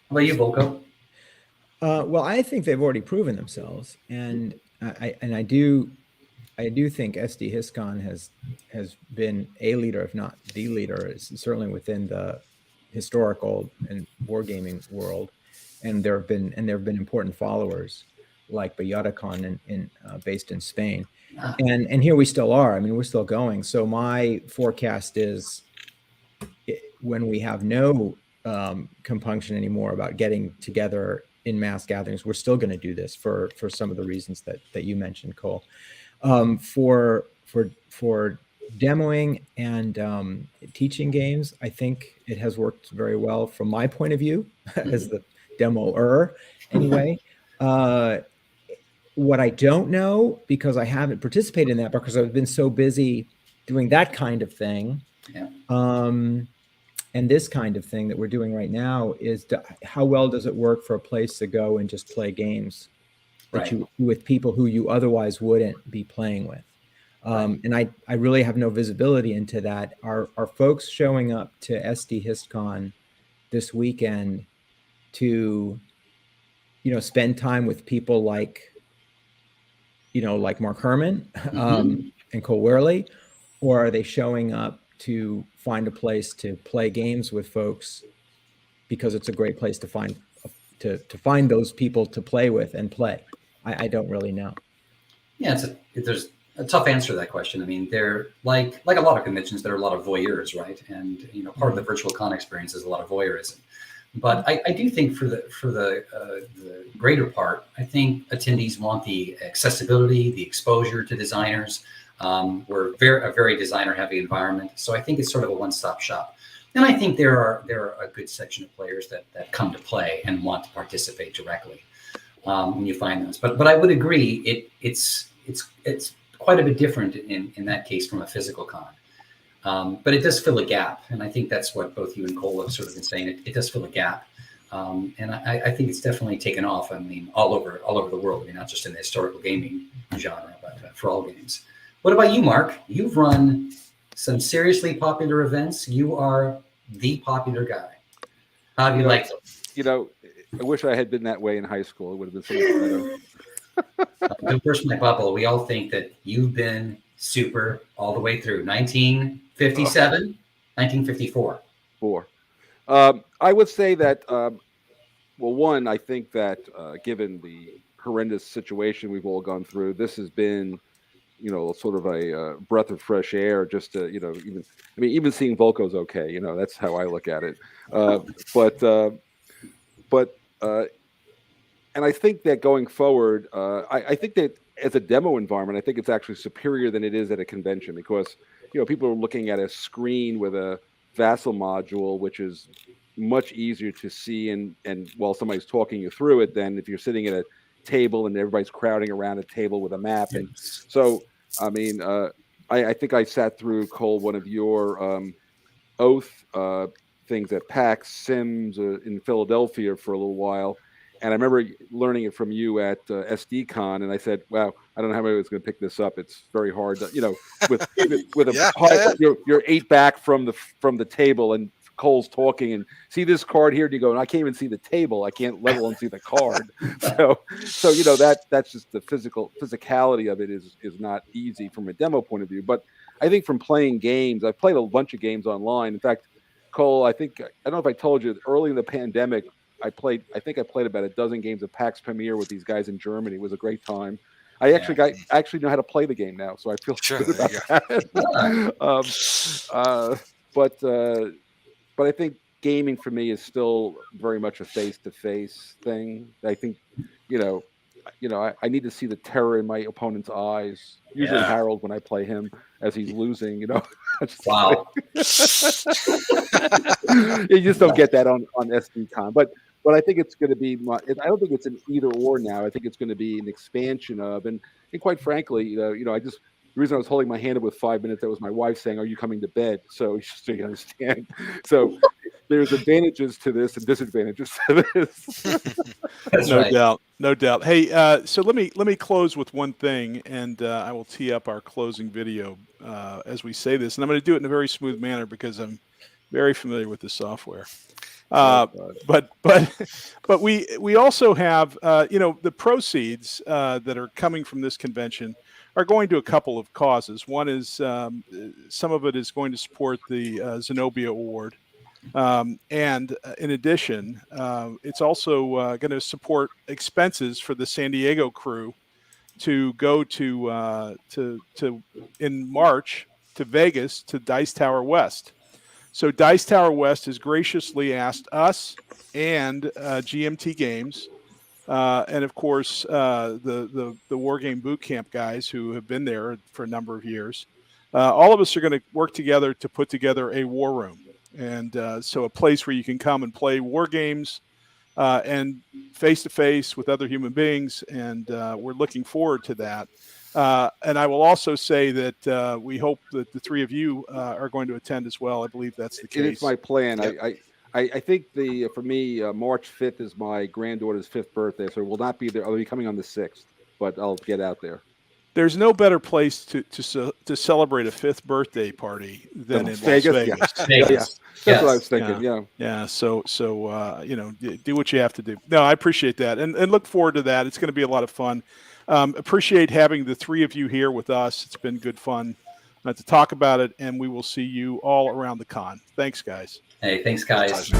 How about you, Volko? Well, I think they've already proven themselves, and I do think SD Hist Con has been a leader, if not the leader, certainly within the historical and wargaming world, and there have been important followers like BayadaCon based in Spain, and here we still are. I mean, we're still going. So my forecast is when we have no compunction anymore about getting together in mass gatherings, we're still going to do this for some of the reasons that you mentioned, Cole. For demoing and teaching games, I think it has worked very well from my point of view as the demoer. Anyway, what I don't know, because I haven't participated in that because I've been so busy doing that kind of thing. Yeah. And this kind of thing that we're doing right now is how well does it work for a place to go and just play games with people who you otherwise wouldn't be playing with. And I really have no visibility into that. Are folks showing up to SD Hist Con this weekend to, you know, spend time with people like, you know, like Mark Herman and Cole Wehrle, or are they showing up to find a place to play games with folks because it's a great place to find those people to play with and play? I don't really know. Yeah, there's a tough answer to that question. I mean, they're like a lot of conventions, there are a lot of voyeurs, right? And you know, part of the virtual con experience is a lot of voyeurism. But I do think for the greater part, I think attendees want the accessibility, the exposure to designers. We're a very designer-heavy environment, so I think it's sort of a one-stop shop. And I think there are a good section of players that come to play and want to participate directly when you find those. But I would agree it's quite a bit different in that case from a physical con. But it does fill a gap, and I think that's what both you and Cole have sort of been saying. It does fill a gap, and I think it's definitely taken off. I mean, all over the world. I mean, not just in the historical gaming genre, but for all games. What about you, Mark? You've run some seriously popular events. You are the popular guy. How do you like them? You know, I wish I had been that way in high school. It would have been so much better. Don't burst my bubble. We all think that you've been super all the way through 1957, 1954. I would say that, well, one, I think that given the horrendous situation we've all gone through, this has been, sort of a breath of fresh air. Just to, even seeing Volko's okay. That's how I look at it. But and I think that going forward, I think that as a demo environment, I think it's actually superior than it is at a convention because people are looking at a screen with a Vassal module, which is much easier to see and while somebody's talking you through it than if you're sitting at a table and everybody's crowding around a table with a map. And so, I mean, I think I sat through, Cole, one of your Oath things at PAX Sims in Philadelphia for a little while. And I remember learning it from you at SD Con, and I said, "Wow, I don't know how anyone's going to pick this up. It's very hard, with you're 8 back from the table, and Cole's talking, and see this card here, and you go, and I can't even see the table. I can't let alone see the card. So that's just the physicality of it is not easy from a demo point of view. But I think from playing games, I've played a bunch of games online. In fact, Cole, I don't know if I told you early in the pandemic. I played about a dozen games of PAX Premier with these guys in Germany. It was a great time. I actually know how to play the game now, so I feel good about that. But I think gaming for me is still very much a face-to-face thing. I think, I need to see the terror in my opponent's eyes. Usually Harold when I play him as he's losing. Wow. You just don't get that on SD Con, but I think it's going to be. I don't think it's an either or now. I think it's going to be an expansion of, and quite frankly, the reason I was holding my hand up with 5 minutes, that was my wife saying, "Are you coming to bed?" So you understand. So there's advantages to this and disadvantages to this. No doubt. Hey, so let me close with one thing, and I will tee up our closing video as we say this, and I'm going to do it in a very smooth manner because I'm very familiar with the software. But we also have the proceeds that are coming from this convention are going to a couple of causes. One is some of it is going to support the Zenobia Award, and in addition, it's also going to support expenses for the San Diego crew to go to in March to Vegas to Dice Tower West. So Dice Tower West has graciously asked us and GMT Games, and of course the Wargame Bootcamp guys who have been there for a number of years. All of us are going to work together to put together a war room, and so a place where you can come and play war games and face to face with other human beings, and we're looking forward to that. And I will also say that we hope that the three of you are going to attend as well. I believe that's the case. It's my plan. Yep. I think for me, March 5th is my granddaughter's 5th birthday, so we'll not be there. I'll be coming on the 6th, but I'll get out there. There's no better place to celebrate a 5th birthday party than in Vegas. Las Vegas. Yeah. That's what I was thinking. Yeah. So do what you have to do. No, I appreciate that, and look forward to that. It's going to be a lot of fun. Appreciate having the three of you here with us. It's been good fun to talk about it, and we will see you all around the con. Thanks, guys. Hey, thanks, guys.